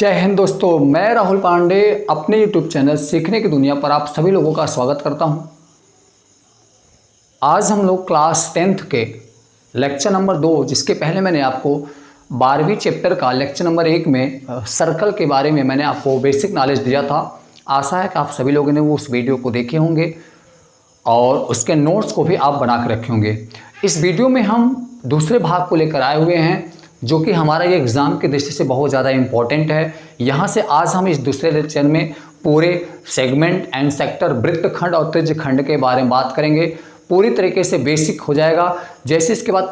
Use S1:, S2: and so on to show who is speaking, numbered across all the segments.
S1: जय हिंद दोस्तों, मैं राहुल पांडे अपने YouTube चैनल सीखने की दुनिया पर आप सभी लोगों का स्वागत करता हूं। आज हम लोग क्लास 10th के लेक्चर नंबर 2, जिसके पहले मैंने आपको 12वीं चैप्टर का लेक्चर नंबर 1 में सर्कल के बारे में मैंने आपको बेसिक नॉलेज दिया था। आशा है कि आप सभी लोगों ने वो उस वीडियो को देखे होंगे और उसके नोट्स को भी आप बना के रखे होंगे। इस वीडियो में हम दूसरे भाग को लेकर आए हुए हैं, जो कि हमारा ये एग्ज़ाम की दृष्टि से बहुत ज़्यादा इम्पॉर्टेंट है। यहाँ से आज हम इस दूसरे लेक्चर में पूरे सेगमेंट एंड सेक्टर, वृत्तखंड और त्रिज्यखंड के बारे में बात करेंगे। पूरी तरीके से बेसिक हो जाएगा। जैसे इसके बाद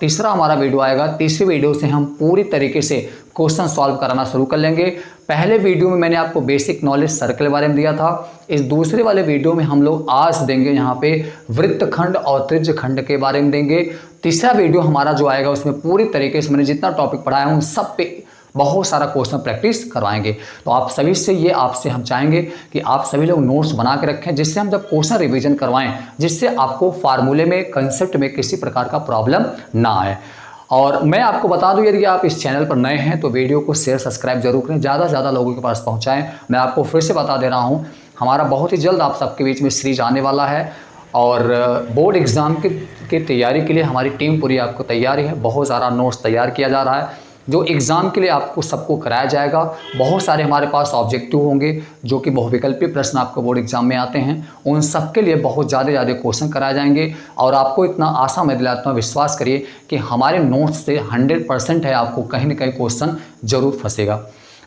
S1: तीसरा हमारा वीडियो आएगा, तीसरी वीडियो से हम पूरी तरीके से क्वेश्चन सॉल्व कराना शुरू कर लेंगे। पहले वीडियो में मैंने आपको बेसिक नॉलेज सर्कल के बारे में दिया था। इस दूसरे वाले वीडियो में हम लोग आज देंगे यहाँ पे वृत्तखंड और त्रिज्यखंड के बारे में देंगे। तीसरा वीडियो हमारा जो आएगा उसमें पूरी तरीके से मैंने जितना टॉपिक पढ़ाया हूँ सब पे बहुत सारा क्वेश्चन प्रैक्टिस करवाएंगे। तो आप सभी से आपसे हम चाहेंगे कि आप सभी लोग नोट्स बना के रखें, जिससे हम जब क्वेश्चन रिवीजन करवाएं, जिससे आपको फार्मूले में, कंसेप्ट में किसी प्रकार का प्रॉब्लम ना आए। और मैं आपको बता दूं, यदि आप इस चैनल पर नए हैं तो वीडियो को शेयर सब्सक्राइब जरूर करें, ज़्यादा से ज़्यादा लोगों के पास पहुँचाएँ। मैं आपको फिर से बता दे रहा हूँ, हमारा बहुत ही जल्द आप सबके बीच में सीरीज आने वाला है और बोर्ड एग्ज़ाम की तैयारी के लिए हमारी टीम पूरी आपको तैयारी है। बहुत सारा नोट्स तैयार किया जा रहा है जो एग्ज़ाम के लिए आपको सबको कराया जाएगा। बहुत सारे हमारे पास ऑब्जेक्टिव होंगे जो कि बहुविकल्पी प्रश्न आपको बोर्ड एग्जाम में आते हैं, उन सब के लिए बहुत ज़्यादा क्वेश्चन कराए जाएंगे। और आपको इतना आशा मैं दिलाता हूँ, विश्वास करिए कि हमारे नोट्स से 100% है आपको कहीं ना कहीं क्वेश्चन जरूर फंसेगा।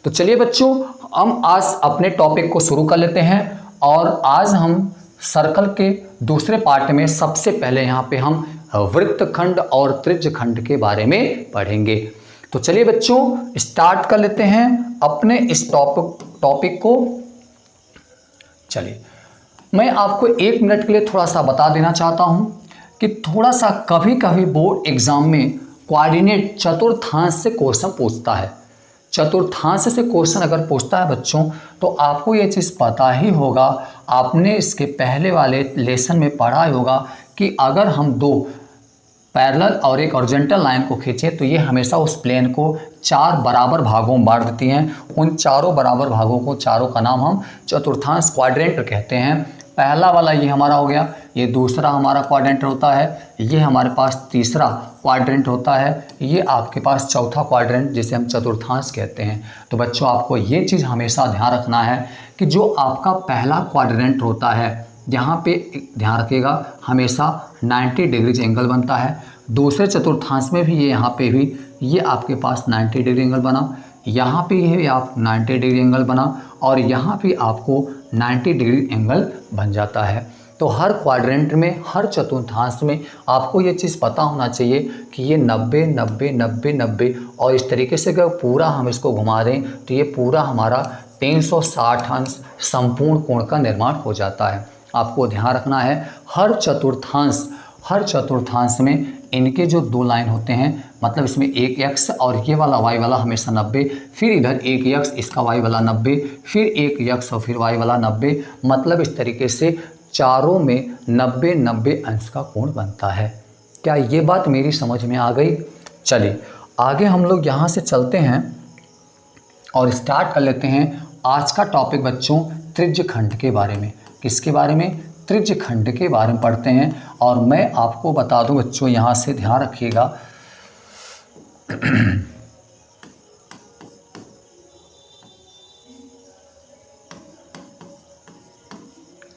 S1: तो चलिए बच्चों, हम आज अपने टॉपिक को शुरू कर लेते हैं और आज हम सर्कल के दूसरे पार्ट में सबसे पहले यहाँ पे हम वृत्तखंड और त्रिज्यखंड के बारे में पढ़ेंगे। तो चलिए बच्चों, स्टार्ट कर लेते हैं अपने इस टॉपिक को। चलिए, मैं आपको 1 मिनट के लिए थोड़ा सा बता देना चाहता हूं कि थोड़ा सा कभी कभी बोर्ड एग्जाम में कोऑर्डिनेट चतुर्थांश से क्वेश्चन पूछता है। चतुर्थांश से क्वेश्चन अगर पूछता है बच्चों, तो आपको ये चीज़ पता ही होगा, आपने इसके पहले वाले लेसन में पढ़ा होगा कि अगर हम 2 पैरेलल और एक हॉरिजॉन्टल लाइन को खींचे तो ये हमेशा उस प्लेन को 4 बराबर भागों में बांट देती हैं। उन चारों बराबर भागों को, चारों का नाम हम चतुर्थांश क्वाड्रेंट कहते हैं। पहला वाला ये हमारा हो गया, ये दूसरा हमारा क्वाड्रेंट होता है, ये हमारे पास तीसरा क्वाड्रेंट होता है, ये आपके पास चौथा क्वाड्रेंट जिसे हम चतुर्थांश कहते हैं। तो बच्चों, आपको ये चीज़ हमेशा ध्यान रखना है कि जो आपका पहला क्वाड्रेंट होता है, यहाँ पे ध्यान रखिएगा, हमेशा 90 डिग्री एंगल बनता है। दूसरे चतुर्थांश में भी ये यहाँ पे भी ये आपके पास 90 डिग्री एंगल बना, यहाँ पे ये आप 90 डिग्री एंगल बना और यहाँ पे आपको 90 डिग्री एंगल बन जाता है। तो हर क्वाड्रेंट में, हर चतुर्थांश में आपको ये चीज़ पता होना चाहिए कि ये 90 90 90 90 और इस तरीके से अगर पूरा हम इसको घुमा दें तो ये पूरा हमारा 360 अंश संपूर्ण कोण का निर्माण हो जाता है। आपको ध्यान रखना है, हर चतुर्थांश में इनके जो 2 लाइन होते हैं, मतलब इसमें एक x और ये वाला y वाला हमेशा 90, फिर इधर एक x, इसका y वाला 90, फिर एक x और फिर y वाला 90, मतलब इस तरीके से चारों में 90 90 अंश का कोण बनता है। क्या ये बात मेरी समझ में आ गई? चलिए आगे हम लोग यहाँ से चलते हैं और स्टार्ट कर लेते हैं आज का टॉपिक बच्चों, त्रिज्यखंड के बारे में। किसके बारे में? त्रिज्यखंड के बारे में पढ़ते हैं। और मैं आपको बता दूं बच्चों, यहाँ से ध्यान रखिएगा,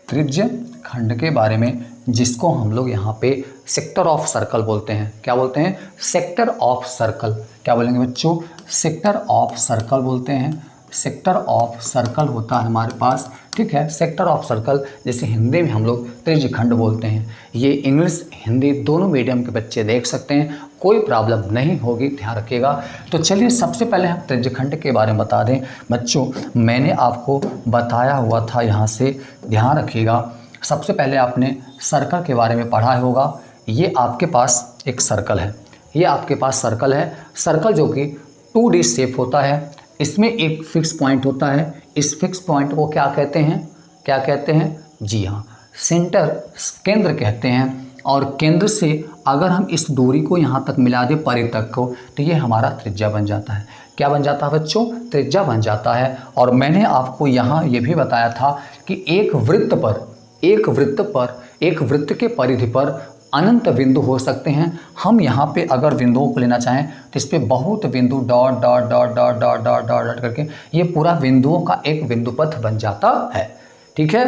S1: त्रिज्यखंड के बारे में, जिसको हम लोग यहाँ पे सेक्टर ऑफ सर्कल बोलते हैं। क्या बोलते हैं? Sector of circle. क्या बोलेंगे बच्चों? सेक्टर ऑफ सर्कल बोलते हैं। सेक्टर ऑफ सर्कल होता है हमारे पास, ठीक है। सेक्टर ऑफ सर्कल जैसे हिंदी में हम लोग त्रिज्यखंड बोलते हैं। ये इंग्लिश हिंदी दोनों मीडियम के बच्चे देख सकते हैं, कोई प्रॉब्लम नहीं होगी, ध्यान रखिएगा। तो चलिए सबसे पहले हम त्रिज्यखंड के बारे में बता दें बच्चों। मैंने आपको बताया हुआ था, यहाँ से ध्यान रखिएगा। सबसे पहले आपने सर्कल के बारे में पढ़ा होगा। ये आपके पास एक सर्कल है, ये आपके पास सर्कल है। सर्कल जो कि 2D शेप होता है, इसमें एक फिक्स पॉइंट होता है। इस फिक्स पॉइंट को क्या कहते हैं? क्या कहते हैं? जी हाँ, सेंटर, केंद्र कहते हैं। और केंद्र से अगर हम इस दूरी को यहाँ तक मिला दें परितक को, तो ये हमारा त्रिज्या बन जाता है। क्या बन जाता है बच्चों, त्रिज्या बन जाता है। और मैंने आपको यहाँ ये भी बताया था कि एक वृत्त के परिधि पर अनंत बिंदु हो सकते हैं। हम यहाँ पे अगर बिंदुओं को लेना चाहें तो इस पे बहुत बिंदु dot dot dot dot dot dot dot करके ये पूरा बिंदुओं का एक बिंदु पथ बन जाता है। ठीक है,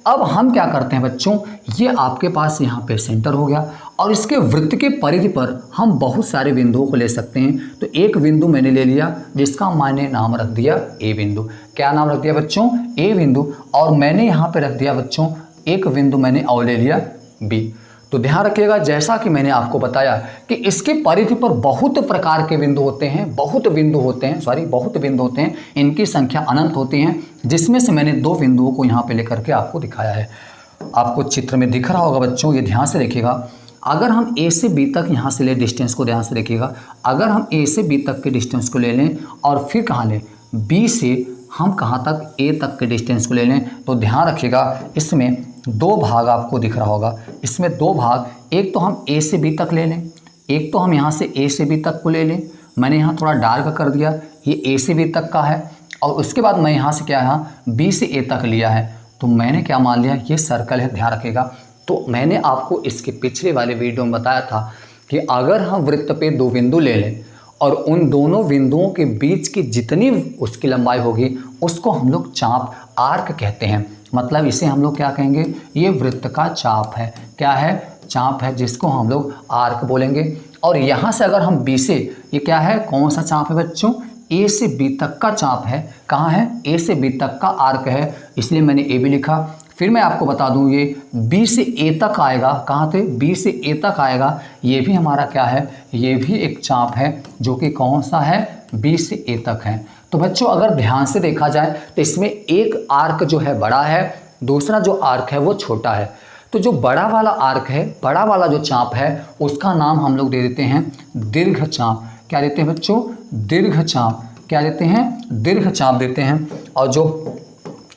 S1: अब हम क्या करते हैं बच्चों, ये आपके पास यहाँ पे सेंटर हो गया और इसके वृत्त के परिधि पर हम बहुत सारे बिंदुओं को ले सकते हैं। तो एक बिंदु मैंने ले लिया जिसका मैंने नाम रख दिया ए बिंदु। क्या नाम रख दिया बच्चों, ए बिंदु। और मैंने यहाँ पे रख दिया बच्चों एक बिंदु मैंने और ले लिया बी। तो ध्यान रखिएगा, जैसा कि मैंने आपको बताया कि इसके परिधि पर बहुत प्रकार के बिंदु होते हैं, बहुत बिंदु होते हैं, इनकी संख्या अनंत होती है, जिसमें से मैंने 2 बिंदुओं को यहाँ पे लेकर के आपको दिखाया है। आपको चित्र में दिख रहा होगा बच्चों, ये ध्यान से देखिएगा। अगर हम ए से बी तक यहाँ से ले, डिस्टेंस को ध्यान से देखिएगा, अगर हम ए से बी तक के डिस्टेंस को ले लें और फिर कहाँ लें, बी से हम कहाँ तक, ए तक के डिस्टेंस को ले लें, तो ध्यान रखिएगा इसमें 2 भाग आपको दिख रहा होगा। इसमें 2 भाग, एक तो हम ए से बी तक ले लें, एक तो हम यहाँ से ए से बी तक को ले लें। मैंने यहाँ थोड़ा डार्क कर दिया, ये ए से बी तक का है और उसके बाद मैं यहाँ से क्या है, बी से ए तक लिया है। तो मैंने क्या मान लिया, ये सर्कल है, ध्यान रखिएगा। तो मैंने आपको इसके पिछले वाले वीडियो में बताया था कि अगर हम वृत्त पे 2 बिंदु ले लें और उन दोनों बिंदुओं के बीच की जितनी उसकी लंबाई होगी उसको हम लोग चाप, आर्क कहते हैं। मतलब इसे हम लोग क्या कहेंगे, ये वृत्त का चाप है। क्या है, चाप है, जिसको हम लोग आर्क बोलेंगे। और यहाँ से अगर हम बी से, ये क्या है, कौन सा चाप है बच्चों, ए से बी तक का चाप है। कहाँ है, ए से बी तक का आर्क है, इसलिए मैंने ए भी लिखा। फिर मैं आपको बता दूं ये बी से ए तक आएगा, कहाँ थे, बी से ए तक आएगा, ये भी हमारा क्या है, ये भी एक चाप है जो कि कौन सा है, बी से ए तक है। तो बच्चों अगर ध्यान से देखा जाए तो इसमें एक आर्क जो है बड़ा है, दूसरा जो आर्क है वो छोटा है। तो जो बड़ा वाला आर्क है, बड़ा वाला जो चाप है, उसका नाम हम लोग दे देते हैं दीर्घ चाप। क्या देते हैं बच्चों, दीर्घ चाप। क्या देते हैं, दीर्घ चाप देते हैं। और जो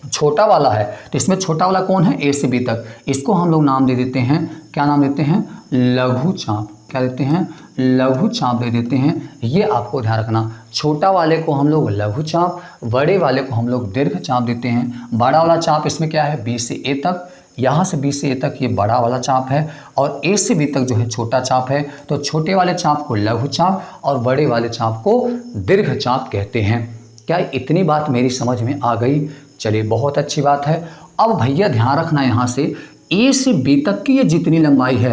S1: छोटा वाला है, तो इसमें छोटा वाला कौन है, ए से बी तक, इसको हम लोग नाम दे देते हैं, क्या नाम देते हैं, लघु चाप। क्या देते हैं, लघु चाप दे देते हैं। ये आपको ध्यान रखना, छोटा वाले को हम लोग लघु चाप, बड़े वाले को हम लोग दीर्घ चाप देते हैं। बड़ा वाला चाप इसमें क्या है, बी से ए तक, यहाँ से बी से ए तक ये बड़ा वाला चाप है और ए से बी तक जो है छोटा चाप है। तो छोटे वाले चाप को लघु चाप और बड़े वाले चाप को दीर्घ चाप कहते हैं। क्या इतनी बात मेरी समझ में आ गई? चलिए, बहुत अच्छी बात है। अब भैया ध्यान रखना, यहाँ से ए से बी तक की ये जितनी लंबाई है,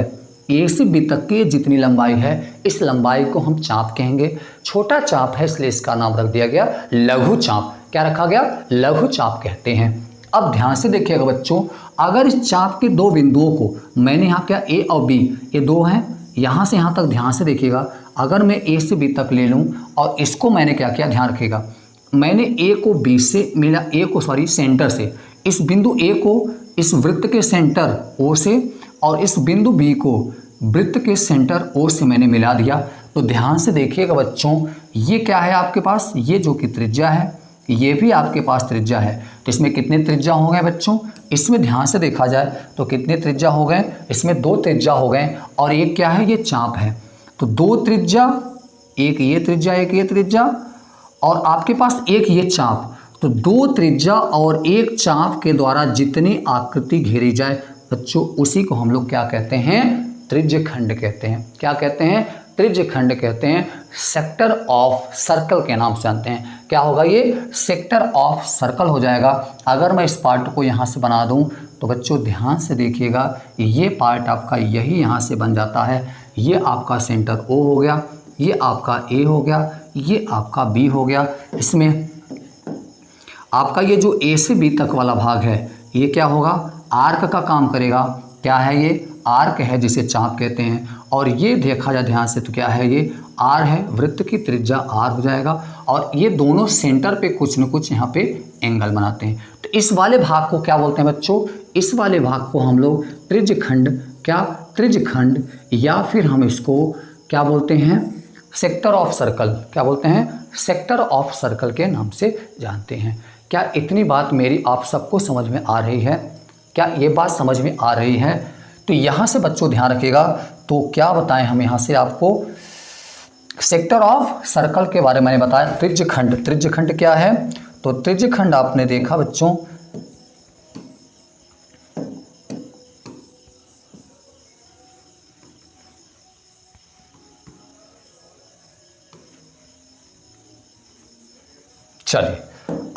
S1: ए से बी तक की जितनी लंबाई है, इस लंबाई को हम चाप कहेंगे। छोटा चाप है इसलिए इसका नाम रख दिया गया लघु चाप। क्या रखा गया, लघु चाप कहते हैं। अब ध्यान से देखिएगा बच्चों, अगर इस चाप के 2 बिंदुओं को मैंने यहाँ क्या, ए और बी, ये 2 हैं, यहाँ से यहाँ तक ध्यान से देखिएगा। अगर मैं ए से बी तक ले लूँ और इसको मैंने क्या किया, ध्यान रखिएगा, मैंने ए को बी से मिला, ए को सॉरी सेंटर से, इस बिंदु ए को इस वृत्त के सेंटर ओ से और इस बिंदु बी को वृत्त के सेंटर ओ से मैंने मिला दिया। तो ध्यान से देखिएगा बच्चों, ये क्या है आपके पास, ये जो कि त्रिज्या है, ये भी आपके पास त्रिज्या है। तो इसमें कितने त्रिज्या हो गए बच्चों, इसमें ध्यान से देखा जाए तो कितने त्रिज्या हो गए, इसमें 2 त्रिज्या हो गए और एक क्या है, ये चाप है। तो 2 त्रिज्या, एक ये त्रिज्या, एक ये त्रिज्या और आपके पास एक ये चाप। तो 2 त्रिज्या और एक चाप के द्वारा जितनी आकृति घेरी जाए बच्चों, उसी को हम लोग क्या कहते हैं, त्रिज्यखंड कहते हैं। क्या कहते हैं, त्रिज्यखंड कहते हैं। सेक्टर ऑफ सर्कल के नाम से जानते हैं। क्या होगा, ये सेक्टर ऑफ सर्कल हो जाएगा। अगर मैं इस पार्ट को यहाँ से बना दूँ तो बच्चों ध्यान से देखिएगा, ये पार्ट आपका यही यहाँ से बन जाता है। ये आपका सेंटर ओ हो गया, ये आपका ए हो गया, ये आपका बी हो गया। इसमें आपका ये जो ए से बी तक वाला भाग है, ये क्या होगा, आर्क का काम करेगा। क्या है, ये आर्क है जिसे चाप कहते हैं। और ये देखा जाए ध्यान से तो क्या है, ये आर है, वृत्त की त्रिज्या आर हो जाएगा और ये दोनों सेंटर पे कुछ न कुछ यहाँ पे एंगल बनाते हैं। तो इस वाले भाग को क्या बोलते हैं बच्चों, इस वाले भाग को हम लोग त्रिज्यखंड, क्या त्रिज्यखंड, या फिर हम इसको क्या बोलते हैं, सेक्टर ऑफ सर्कल। क्या बोलते हैं, सेक्टर ऑफ सर्कल के नाम से जानते हैं। क्या इतनी बात मेरी आप सबको समझ में आ रही है? क्या ये बात समझ में आ रही है? तो यहाँ से बच्चों ध्यान रखिएगा। तो क्या बताएं हम यहाँ से आपको, सेक्टर ऑफ सर्कल के बारे में मैंने बताया। त्रिज्यखंड, त्रिज्यखंड क्या है? तो त्रिज्यखंड आपने देखा बच्चों, चलिए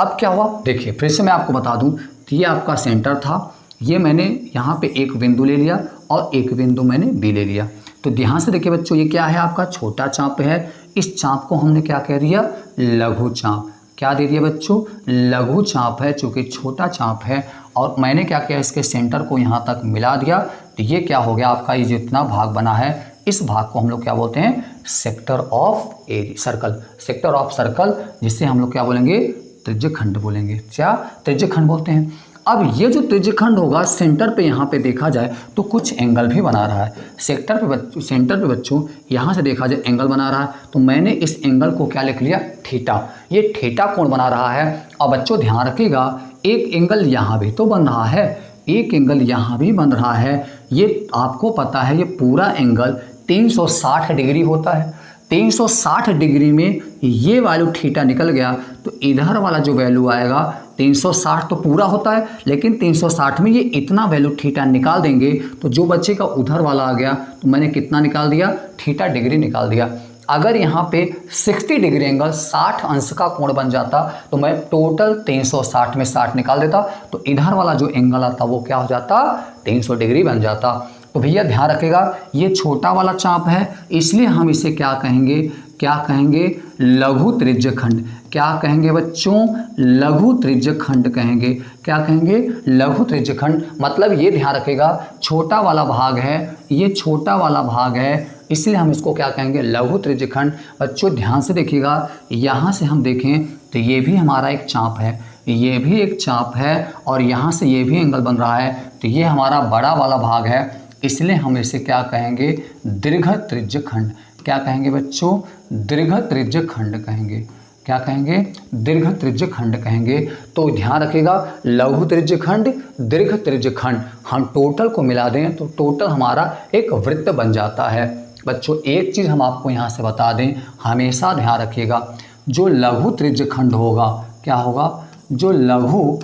S1: अब क्या हुआ देखिए, फिर से मैं आपको बता दूं, ये आपका सेंटर था, ये मैंने यहाँ पे एक बिंदु ले लिया और एक बिंदु मैंने बी ले लिया। तो ध्यान से देखिए बच्चों, ये क्या है? आपका छोटा चाप है। इस चाप को हमने क्या कह दिया? लघु चाप। क्या दे दिया बच्चों? लघु चाप है, चूँकि छोटा चाप है। और मैंने क्या किया? इसके सेंटर को यहाँ तक मिला दिया। तो ये क्या हो गया आपका? ये जितना भाग बना है, इस भाग को हम लोग क्या बोलते हैं? Sector of area, circle, sector of circle, जिससे हम लोग क्या बोलेंगे? त्रिज्यखंड बोलेंगे। क्या? त्रिज्यखंड बोलते हैं। अब ये जो त्रिज्यखंड होगा, सेंटर पे यहाँ पे देखा जाए तो कुछ एंगल भी बना रहा है। सेंटर पे बच्चों यहाँ से देखा जाए एंगल बना रहा है। तो मैंने इस एंगल को क्या लिख लिया? थीटा। ये थीटा कोण बना रहा है। और बच्चों ध्यान रखिएगा, एक एंगल यहाँ भी तो बन रहा है, एक एंगल यहाँ भी बन रहा है। ये आपको पता है, ये पूरा एंगल 360 डिग्री होता है। 360 डिग्री में ये वैल्यू थीटा निकल गया, तो इधर वाला जो वैल्यू आएगा 360 तो पूरा होता है, लेकिन 360 में ये इतना वैल्यू थीटा निकाल देंगे, तो जो बच्चे का उधर वाला आ गया, तो मैंने कितना निकाल दिया? थीटा डिग्री निकाल दिया। अगर यहाँ पे 60 डिग्री एंगल 60 अंश का कोण बन जाता, तो मैं टोटल 360 में 60 निकाल देता, तो इधर वाला जो एंगल आता वो क्या हो जाता? 300 डिग्री बन जाता। तो भैया ध्यान रखेगा, ये छोटा वाला चाप है, इसलिए हम इसे क्या कहेंगे? क्या कहेंगे? लघु त्रिज्यखंड। क्या कहेंगे बच्चों? लघु त्रिज्यखंड कहेंगे। क्या कहेंगे? लघु त्रिज्यखंड। मतलब ये ध्यान रखेगा, छोटा वाला भाग है, ये छोटा वाला भाग है, इसलिए हम इसको क्या कहेंगे? लघु त्रिज्यखंड। बच्चों ध्यान से देखिएगा, यहाँ से हम देखें तो ये भी हमारा एक चाप है, ये भी एक चाप है, और यहाँ से ये भी एंगल बन रहा है, तो ये हमारा बड़ा वाला भाग है, इसलिए हम इसे क्या कहेंगे? दीर्घ त्रिज्यखंड। क्या कहेंगे बच्चों? दीर्घ त्रिज्यखंड कहेंगे। क्या कहेंगे? दीर्घ त्रिज्यखंड कहेंगे। तो ध्यान रखिएगा, लघु त्रिज्यखंड, दीर्घ त्रिज्यखंड, हम टोटल को मिला दें तो टोटल हमारा एक वृत्त बन जाता है। बच्चों एक चीज़ हम आपको यहाँ से बता दें, हमेशा ध्यान रखिएगा, जो लघु त्रिज्यखंड होगा, क्या होगा? जो लघु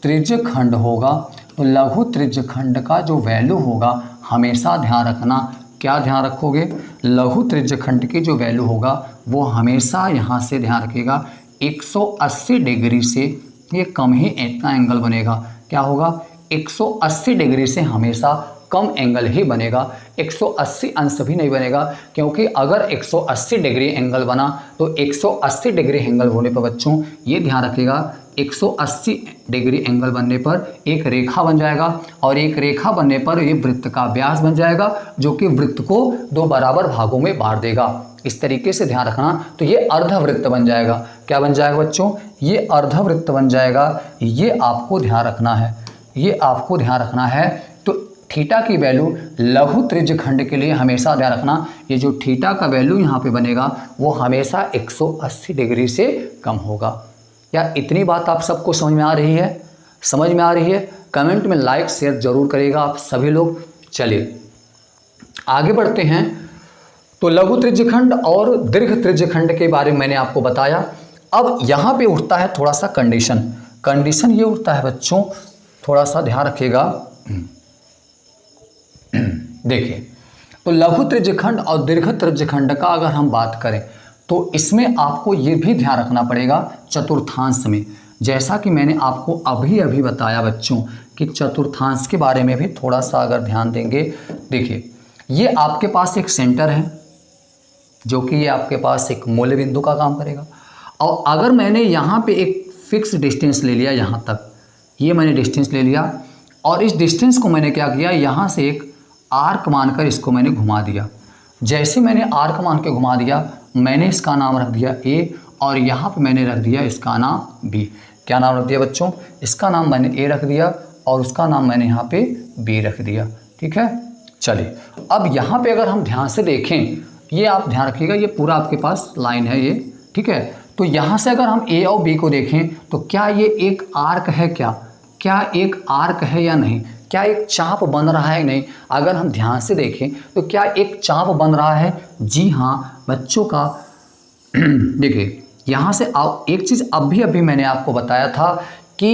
S1: त्रिज्यखंड होगा, तो लघु त्रिज्यखंड का जो वैल्यू होगा, हमेशा ध्यान रखना। क्या ध्यान रखोगे? लघु त्रिज्यखंड की जो वैल्यू होगा वो हमेशा यहाँ से ध्यान रखिएगा 180 डिग्री से ये कम ही इतना एंगल बनेगा। क्या होगा? 180 डिग्री से हमेशा कम एंगल ही बनेगा, 180 अंश भी नहीं बनेगा, क्योंकि अगर 180 डिग्री एंगल बना तो 180 डिग्री एंगल होने पर बच्चों ये ध्यान रखिएगा, 180 डिग्री एंगल बनने पर एक रेखा बन जाएगा, और एक रेखा बनने पर ये वृत्त का व्यास बन जाएगा, जो कि वृत्त को दो बराबर भागों में बांट देगा। इस तरीके से ध्यान रखना। तो ये अर्धवृत्त बन जाएगा। क्या बन जाएगा बच्चों? ये अर्धवृत्त बन जाएगा। ये आपको ध्यान रखना है, ये आपको ध्यान रखना है। तो थीटा की वैल्यू लघु त्रिज्यखंड के लिए हमेशा ध्यान रखना, ये जो थीटा का वैल्यू यहाँ पे बनेगा वो हमेशा 180 डिग्री से कम होगा। क्या इतनी बात आप सबको समझ में आ रही है? समझ में आ रही है? कमेंट में लाइक शेयर जरूर करिएगा आप सभी लोग। चलिए आगे बढ़ते हैं। तो लघु त्रिज्यखंड और दीर्घ त्रिज्यखंड के बारे में मैंने आपको बताया। अब यहाँ पे उठता है थोड़ा सा कंडीशन। कंडीशन ये उठता है बच्चों, थोड़ा सा ध्यान रखिएगा। देखिए, तो लघु त्रिज्यखंड और दीर्घ त्रिज्यखंड का अगर हम बात करें तो इसमें आपको ये भी ध्यान रखना पड़ेगा चतुर्थांश में। जैसा कि मैंने आपको अभी अभी बताया बच्चों कि चतुर्थांश के बारे में भी थोड़ा सा अगर ध्यान देंगे। देखिए, ये आपके पास एक सेंटर है, जो कि ये आपके पास एक मूल्य बिंदु का काम करेगा। और अगर मैंने यहाँ पे एक फिक्स डिस्टेंस ले लिया, यहाँ तक ये मैंने डिस्टेंस ले लिया, और इस डिस्टेंस को मैंने क्या किया, यहाँ से एक आर्क मानकर इसको मैंने घुमा दिया। जैसे मैंने आर्क मान के घुमा दिया, मैंने इसका नाम रख दिया ए, और यहाँ पे मैंने रख दिया इसका नाम बी। क्या नाम रख दिया बच्चों? इसका नाम मैंने ए रख दिया और उसका नाम मैंने यहाँ पे बी रख दिया। ठीक है, चलिए अब यहाँ पे अगर हम ध्यान से देखें, ये आप ध्यान रखिएगा, ये पूरा आपके पास लाइन है ये। ठीक है, तो यहाँ से अगर हम ए और बी को देखें तो क्या ये एक आर्क है? क्या एक आर्क है या नहीं? क्या एक चाप बन रहा है? नहीं। अगर हम ध्यान से देखें तो क्या एक चाप बन रहा है? जी हाँ बच्चों का देखिए यहाँ से एक चीज़ अभी मैंने आपको बताया था कि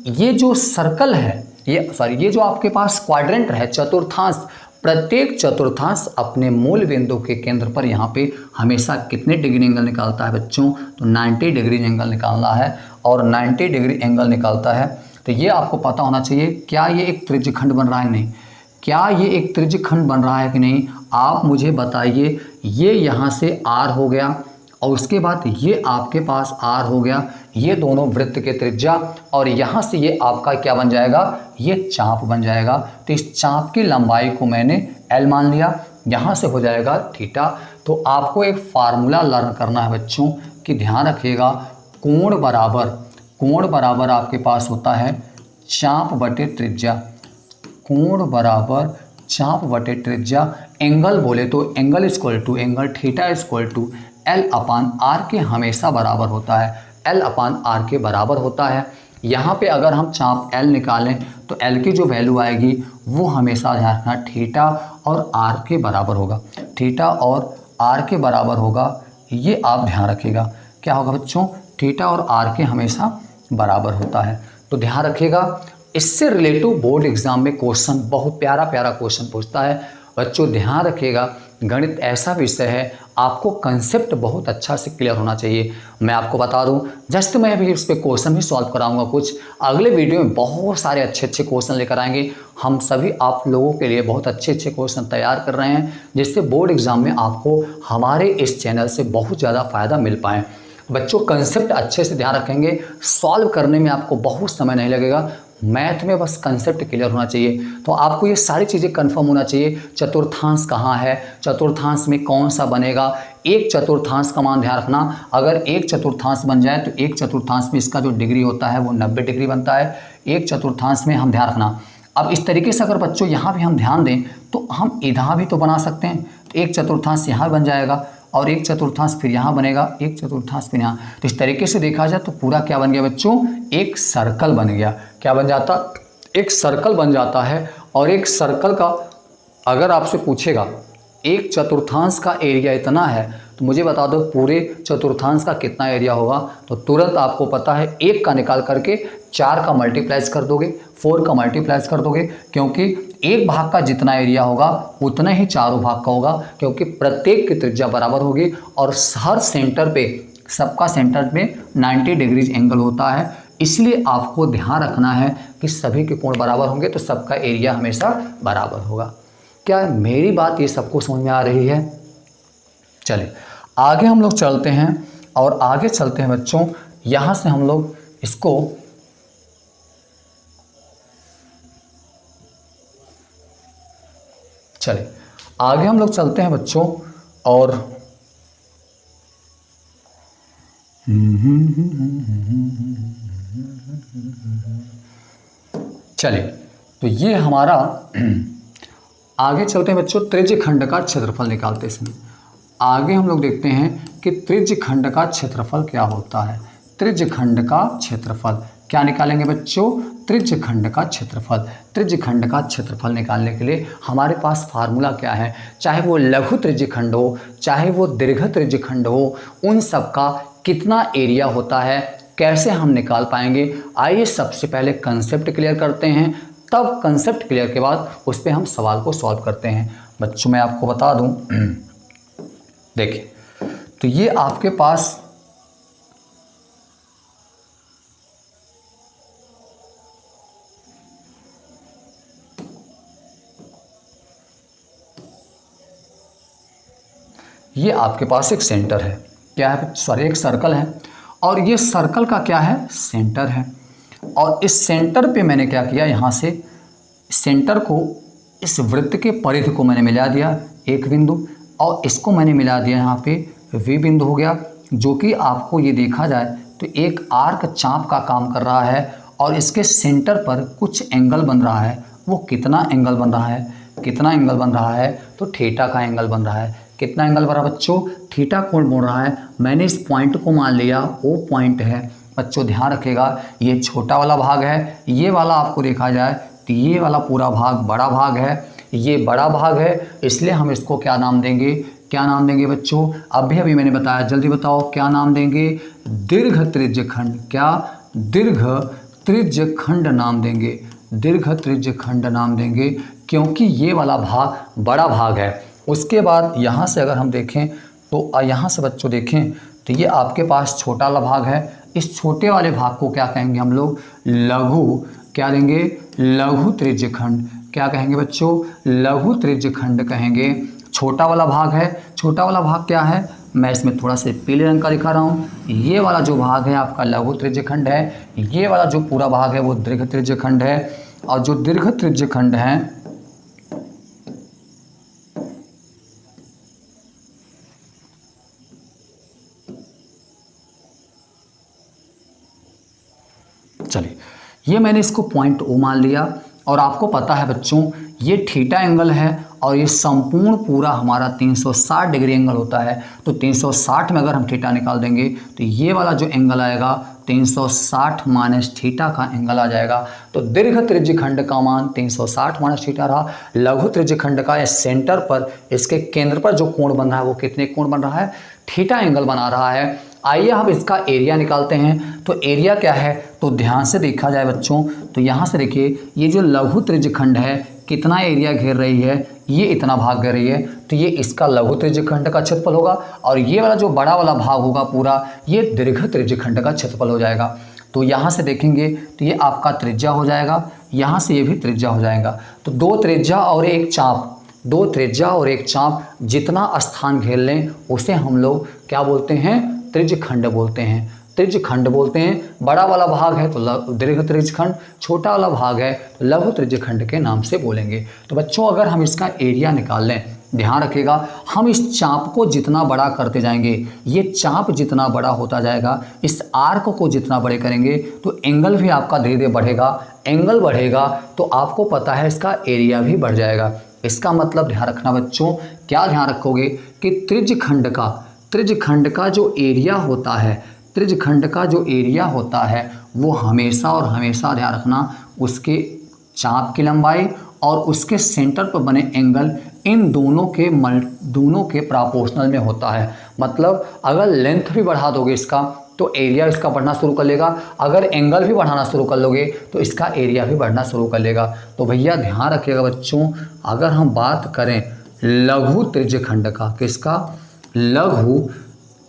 S1: ये जो सर्कल है, ये जो आपके पास क्वाड्रेंट है, चतुर्थांश, प्रत्येक चतुर्थांश अपने मूल बिंदु के केंद्र पर यहाँ पे हमेशा कितने डिग्री एंगल निकालता है बच्चों? तो 90 डिग्री एंगल निकालना है, और 90 डिग्री एंगल निकालता है तो ये आपको पता होना चाहिए। क्या ये एक त्रिज्यखंड बन रहा है नहीं? क्या ये एक त्रिज्यखंड बन रहा है कि नहीं? आप मुझे बताइए। ये यहाँ से R हो गया और उसके बाद ये आपके पास R हो गया, ये दोनों वृत्त के त्रिज्या, और यहाँ से ये आपका क्या बन जाएगा? ये चाप बन जाएगा। तो इस चाप की लंबाई को मैंने L मान लिया, यहाँ से हो जाएगा थीटा। तो आपको एक फार्मूला लर्न करना है बच्चों कि ध्यान रखिएगा, कोण बराबर आपके पास होता है चाप बटे त्रिज्या। कोण बराबर चाप बटे त्रिज्या। एंगल बोले तो angle theta equal to L upon R के हमेशा बराबर होता है, L अपान R के बराबर होता है। यहाँ पे अगर हम चाप L निकालें तो L की जो वैल्यू आएगी वो हमेशा ध्यान रखना थीटा और R के बराबर होगा, थीटा और R के बराबर होगा। ये आप ध्यान रखिएगा, क्या होगा बच्चों? थीटा और R के हमेशा बराबर होता है। तो ध्यान रखिएगा, इससे रिलेटिव बोर्ड एग्जाम में क्वेश्चन, बहुत प्यारा क्वेश्चन पूछता है बच्चों। ध्यान रखिएगा, गणित ऐसा विषय है, आपको कंसेप्ट बहुत अच्छा से क्लियर होना चाहिए। मैं आपको बता दूं, जस्ट मैं अभी इस पे क्वेश्चन भी सॉल्व कराऊंगा कुछ। अगले वीडियो में बहुत सारे अच्छे क्वेश्चन लेकर आएंगे। हम सभी आप लोगों के लिए बहुत अच्छे क्वेश्चन तैयार कर रहे हैं, जिससे बोर्ड एग्जाम में आपको हमारे इस चैनल से बहुत ज़्यादा फ़ायदा मिल पाए। बच्चों कंसेप्ट अच्छे से ध्यान रखेंगे, सॉल्व करने में आपको बहुत समय नहीं लगेगा। मैथ में बस कंसेप्ट क्लियर होना चाहिए। तो आपको ये सारी चीज़ें कंफर्म होना चाहिए। चतुर्थांश कहाँ है, चतुर्थांश में कौन सा बनेगा, एक चतुर्थांश का मान ध्यान रखना। अगर एक चतुर्थांश बन जाए तो एक चतुर्थांश में इसका जो डिग्री होता है वो 90 डिग्री बनता है। एक चतुर्थांश में हम ध्यान रखना। अब इस तरीके से अगर बच्चों यहाँ भी हम ध्यान दें तो हम इधर भी तो बना सकते हैं। तो एक चतुर्थांश यहाँ बन जाएगा और एक चतुर्थांश फिर यहाँ बनेगा, एक चतुर्थांश फिर यहाँ। तो इस तरीके से देखा जाए तो पूरा क्या बन गया बच्चों? एक सर्कल बन गया। क्या बन जाता? एक सर्कल बन जाता है। और एक सर्कल का अगर आपसे पूछेगा एक चतुर्थांश का एरिया इतना है तो मुझे बता दो पूरे चतुर्थांश का कितना एरिया होगा। तो तुरंत आपको पता है, एक का निकाल करके 4 का मल्टीप्लाइज कर दोगे, 4 का मल्टीप्लाइज कर दोगे, क्योंकि एक भाग का जितना एरिया होगा उतना ही चारों भाग का होगा, क्योंकि प्रत्येक की त्रिज्या बराबर होगी और हर सेंटर पे, सबका सेंटर में 90 डिग्री एंगल होता है। इसलिए आपको ध्यान रखना है कि सभी के कोण बराबर होंगे तो सबका एरिया हमेशा बराबर होगा। क्या मेरी बात ये सबको समझ में आ रही है? चलिए आगे हम लोग चलते हैं, और आगे चलते हैं बच्चों। यहाँ से हम लोग इसको चलिए आगे हम लोग चलते हैं बच्चों। और चलिए तो ये हमारा आगे चलते हैं बच्चों। त्रिज्यखंड का क्षेत्रफल निकालते समय आगे हम लोग देखते हैं कि त्रिज्यखंड का क्षेत्रफल क्या होता है। त्रिज्यखंड का क्षेत्रफल क्या निकालेंगे बच्चों? त्रिज्यखंड का क्षेत्रफल। त्रिज्यखंड का क्षेत्रफल निकालने के लिए हमारे पास फार्मूला क्या है? चाहे वो लघु त्रिज्यखंड हो, चाहे वो दीर्घ त्रिज्यखंड हो, उन सब का कितना एरिया होता है, कैसे हम निकाल पाएंगे? आइए सबसे पहले कंसेप्ट क्लियर करते हैं, तब कंसेप्ट क्लियर के बाद उस पर हम सवाल को सॉल्व करते हैं। बच्चों मैं आपको बता दूं, देखिए तो ये आपके पास एक सेंटर है। क्या है? सॉरी, एक सर्कल है, और ये सर्कल का क्या है? सेंटर है। और इस सेंटर पे मैंने क्या किया, यहाँ से सेंटर को, इस वृत्त के परिधि को मैंने मिला दिया एक बिंदु, और इसको मैंने मिला दिया यहाँ पे वी बिंदु हो गया, जो कि आपको ये देखा जाए तो एक आर्क चाप का काम कर रहा है। और इसके सेंटर पर कुछ एंगल बन रहा है। वो कितना एंगल बन रहा है? कितना एंगल बन रहा है? तो थीटा का एंगल बन रहा है। कितना एंगल बन रहा है बच्चों? थीटा कोण बन रहा है। मैंने इस पॉइंट को मान लिया वो पॉइंट है। बच्चों ध्यान रखिएगा, ये छोटा वाला भाग है, ये वाला आपको देखा जाए तो ये वाला पूरा भाग बड़ा भाग है, ये बड़ा भाग है, इसलिए हम इसको क्या नाम देंगे? क्या नाम देंगे बच्चों? अभी मैंने बताया, जल्दी बताओ क्या नाम देंगे? दीर्घ त्रिज्यखंड। क्या? दीर्घ त्रिज्यखंड नाम देंगे, दीर्घ त्रिज्यखंड नाम देंगे, क्योंकि ये वाला भाग बड़ा भाग है। उसके बाद यहाँ से अगर हम देखें तो यहाँ से बच्चों देखें तो ये आपके पास छोटा वाला भाग है। इस छोटे वाले भाग को क्या कहेंगे हम लोग? लघु, क्या देंगे? लघु त्रिज्यखंड। क्या कहेंगे बच्चों? लघु त्रिज्यखंड कहेंगे। छोटा वाला भाग है, छोटा वाला भाग क्या है? मैं इसमें थोड़ा से पीले रंग का दिखा रहा हूँ। ये वाला जो भाग है आपका लघु त्रिज्यखंड है, ये वाला जो पूरा भाग है वो दीर्घ त्रिज्यखंड है। और जो दीर्घ त्रिज्यखंड है, चलिए ये मैंने इसको पॉइंट ओ मान लिया। और आपको पता है बच्चों ये थीटा एंगल है और ये संपूर्ण पूरा हमारा 360 डिग्री एंगल होता है। तो 360 में अगर हम थीटा निकाल देंगे तो ये वाला जो एंगल आएगा 360 माइनस थीटा का एंगल आ जाएगा। तो दीर्घ त्रिज्यखंड का मान 360 माइनस थीटा रहा। लघु त्रिज्यखंड का सेंटर पर, इसके केंद्र पर जो कोण बन रहा है वो कितने कोण बन रहा है? थीटा एंगल बना रहा है। आइए हम इसका एरिया निकालते हैं। तो एरिया क्या है? तो ध्यान से देखा जाए बच्चों तो यहाँ से देखिए ये जो लघु त्रिज्यखंड है कितना एरिया घेर रही है? ये इतना भाग घेर रही है। तो ये इसका लघु त्रिज्यखंड का क्षेत्रफल होगा और ये वाला जो बड़ा वाला भाग होगा पूरा ये दीर्घ त्रिज्यखंड का क्षेत्रफल हो जाएगा। तो यहाँ से देखेंगे तो ये आपका त्रिज्या हो जाएगा, यहाँ से ये भी त्रिज्या हो जाएगा। तो दो त्रिज्या और एक चाप, दो त्रिज्या और एक चाप जितना स्थान घेर लें उसे हम लोग क्या बोलते हैं? त्रिज्यखंड बोलते हैं, त्रिज्यखंड बोलते हैं। बड़ा वाला भाग है तो दीर्घ त्रिज्यखंड, छोटा वाला भाग है तो लघु त्रिज्यखंड के नाम से बोलेंगे। तो बच्चों अगर हम इसका एरिया निकाल लें, ध्यान रखिएगा हम इस चाप को जितना बड़ा करते जाएंगे, ये चाप जितना बड़ा होता जाएगा, इस आर्क को जितना बड़े करेंगे तो एंगल भी आपका धीरे धीरे बढ़ेगा। एंगल बढ़ेगा तो आपको पता है इसका एरिया भी बढ़ जाएगा। इसका मतलब ध्यान रखना बच्चों, क्या ध्यान रखोगे कि त्रिज्यखंड का जो एरिया होता है, त्रिज्यखंड का जो एरिया होता है वो हमेशा और हमेशा ध्यान रखना उसके चाप की लंबाई और उसके सेंटर पर बने एंगल इन दोनों के प्रोपोर्शनल में होता है। मतलब अगर लेंथ भी बढ़ा दोगे इसका तो एरिया इसका बढ़ना शुरू कर लेगा, अगर एंगल भी बढ़ाना शुरू कर लोगे तो इसका एरिया भी बढ़ना शुरू कर लेगा। तो भैया ध्यान रखिएगा बच्चों, अगर हम बात करें लघु त्रिज्यखंड का, किसका? लघु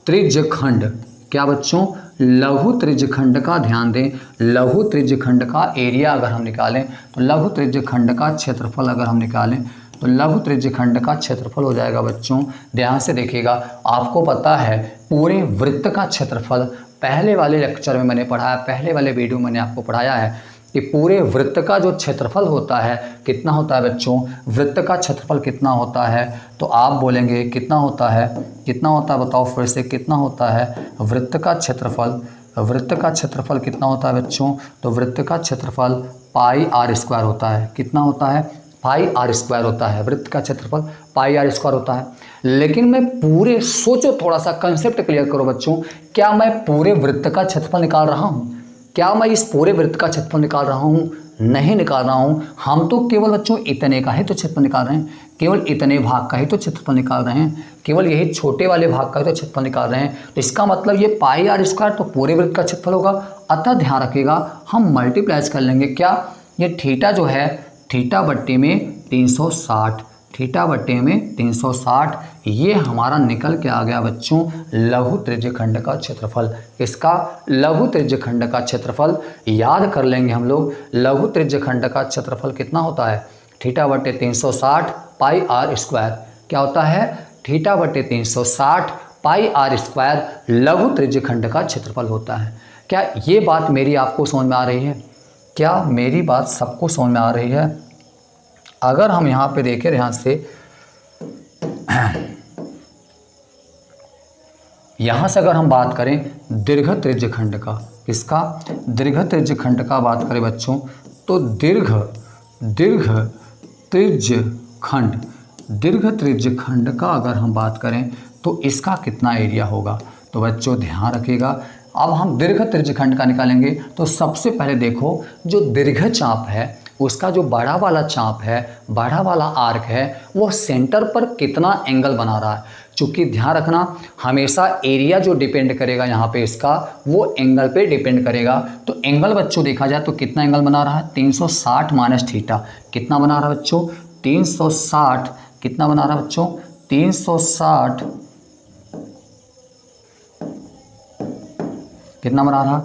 S1: त्रिज्यखंड। क्या बच्चों? लघु त्रिज्यखंड का ध्यान दें। लघु त्रिज्यखंड का एरिया अगर हम निकालें तो लघु त्रिज्यखंड का क्षेत्रफल अगर हम निकालें तो लघु त्रिज्यखंड का क्षेत्रफल हो जाएगा बच्चों, ध्यान से देखिएगा। आपको पता है पूरे वृत्त का क्षेत्रफल पहले वाले लेक्चर में मैंने पढ़ाया, पहले वाले वीडियो में मैंने आपको पढ़ाया है कि पूरे वृत्त का जो क्षेत्रफल होता है कितना होता है बच्चों? वृत्त का क्षेत्रफल कितना होता है? तो आप बोलेंगे कितना होता है? कितना होता है बताओ फिर से, कितना होता है वृत्त का क्षेत्रफल? वृत्त का क्षेत्रफल कितना होता है बच्चों? तो वृत्त का क्षेत्रफल पाई आर स्क्वायर होता है। कितना होता है? पाई आर स्क्वायर होता है। वृत्त का क्षेत्रफल पाई आर स्क्वायर होता है। लेकिन मैं पूरे, सोचो थोड़ा सा कंसेप्ट क्लियर करो बच्चों, क्या मैं पूरे वृत्त का क्षेत्रफल निकाल रहा हूँ? क्या मैं इस पूरे वृत्त का क्षेत्रफल निकाल रहा हूँ? नहीं निकाल रहा हूँ। हम तो केवल बच्चों इतने का ही तो क्षेत्रफल निकाल रहे हैं, केवल इतने भाग का ही तो क्षेत्रफल निकाल रहे हैं, केवल यही छोटे वाले भाग का ही तो क्षेत्रफल निकाल रहे हैं। तो इसका मतलब ये पाई आर स्क्वायर तो पूरे वृत्त का क्षेत्रफल होगा। अतः ध्यान रखिएगा हम मल्टीप्लाइज कर लेंगे क्या? ये थीटा जो है थीटा बट्टे में 360, थीटा बट्टे में 360 ये हमारा निकल के आ गया बच्चों लघु त्रिज्यखंड का क्षेत्रफल। किसका? लघु त्रिज्यखंड का क्षेत्रफल। याद कर लेंगे हम लोग लघु त्रिज्यखंड का क्षेत्रफल कितना होता है? थीटा बट्टे 360 पाई आर स्क्वायर। क्या होता है? थीटा बट्टे 360 पाई आर स्क्वायर लघु त्रिज्यखंड का क्षेत्रफल होता है। क्या ये बात मेरी आपको समझ में आ रही है? क्या मेरी बात सबको समझ में आ रही है? अगर हम यहाँ पे देखें ध्यान से, यहाँ से अगर हम बात करें दीर्घ त्रिज्यखंड का, किसका? दीर्घ त्रिज्यखंड का बात करें बच्चों तो दीर्घ त्रिज्यखंड का अगर हम बात करें तो इसका कितना एरिया होगा? तो बच्चों ध्यान रखिएगा, अब हम दीर्घ त्रिज्यखंड का निकालेंगे तो सबसे पहले देखो जो दीर्घ चाप है उसका जो बड़ा वाला चाप है, बड़ा वाला आर्क है, वो सेंटर पर कितना एंगल बना रहा है। चूँकि ध्यान रखना हमेशा एरिया जो डिपेंड करेगा यहाँ पे इसका वो एंगल पे डिपेंड करेगा। तो एंगल बच्चों देखा जाए तो कितना एंगल बना रहा है 360 माइनस थीटा, कितना बना रहा है बच्चों 360, कितना बना रहा है बच्चों 360, कितना बना रहा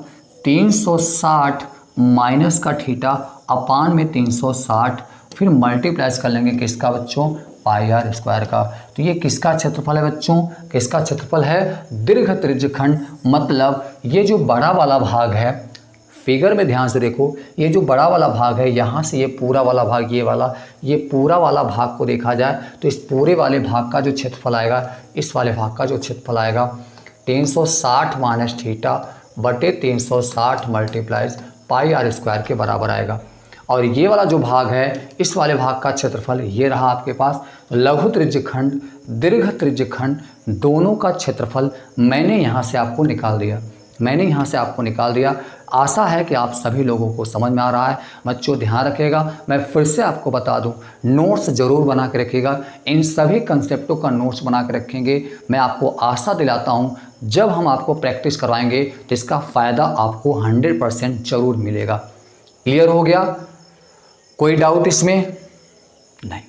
S1: 360 माइनस का थीटा अपान में 360, फिर मल्टीप्लाइज कर लेंगे किसका बच्चों पाई आर स्क्वायर का। तो ये किसका क्षेत्रफल है बच्चों, किसका क्षेत्रफल है दीर्घ त्रिज्यखंड। मतलब ये जो बड़ा वाला भाग है, फिगर में ध्यान से देखो, ये जो बड़ा वाला भाग है यहाँ से ये पूरा वाला भाग, ये पूरा वाला भाग को देखा जाए तो इस पूरे वाले भाग का जो क्षेत्रफल आएगा, इस वाले भाग का जो क्षेत्रफल आएगा 360 माइनस थीटा बटे 360 मल्टीप्लाइज पाई आर स्क्वायर के बराबर आएगा। और ये वाला जो भाग है, इस वाले भाग का क्षेत्रफल ये रहा आपके पास। लघु त्रिज्यखंड दीर्घ त्रिज्यखंड दोनों का क्षेत्रफल मैंने यहाँ से आपको निकाल दिया, आशा है कि आप सभी लोगों को समझ में आ रहा है। बच्चों ध्यान रखिएगा, मैं फिर से आपको बता दूं, नोट्स ज़रूर बना के रखिएगा, इन सभी कंसेप्टों का नोट्स बना के रखेंगे। मैं आपको आशा दिलाता हूं जब हम आपको प्रैक्टिस करवाएंगे तो इसका फ़ायदा आपको 100% ज़रूर मिलेगा। क्लियर हो गया, कोई डाउट इसमें नहीं?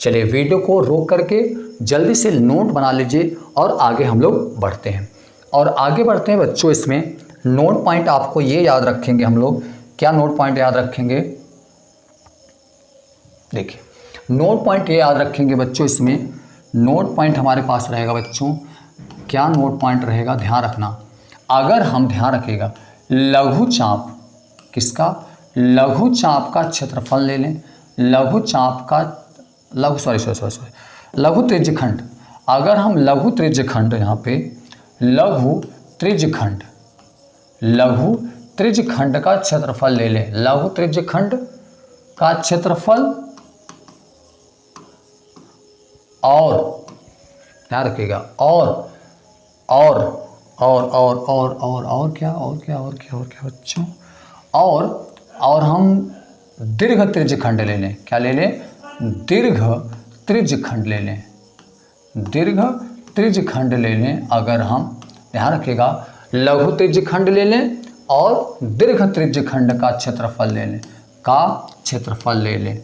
S1: चलिए वीडियो को रोक करके जल्दी से नोट बना लीजिए और आगे हम लोग बढ़ते हैं। और आगे बढ़ते हैं बच्चों, इसमें नोट पॉइंट आपको ये याद रखेंगे हम लोग। क्या नोट पॉइंट याद रखेंगे? देखिए नोट पॉइंट ये याद रखेंगे बच्चों, इसमें नोट पॉइंट हमारे पास रहेगा बच्चों। क्या नोट पॉइंट रहेगा ध्यान रखना, अगर हम ध्यान रखिएगा लघु चाप, किसका लघु चाप का क्षेत्रफल ले लें, लघु त्रिज्यखंड, अगर हम लघु त्रिज्यखंड यहाँ पे लघु त्रिज्यखंड का क्षेत्रफल ले लें, लघु त्रिज्यखंड का क्षेत्रफल और ध्यान रखिएगा और क्या बच्चों, और हम दीर्घ त्रिज्यखंड ले लें। क्या ले लें? दीर्घ त्रिज्यखंड ले लें, दीर्घ त्रिज्यखंड ले लें। अगर हम ध्यान रखिएगा लघु त्रिज्यखंड ले लें और दीर्घ त्रिज्यखंड का क्षेत्रफल ले लें,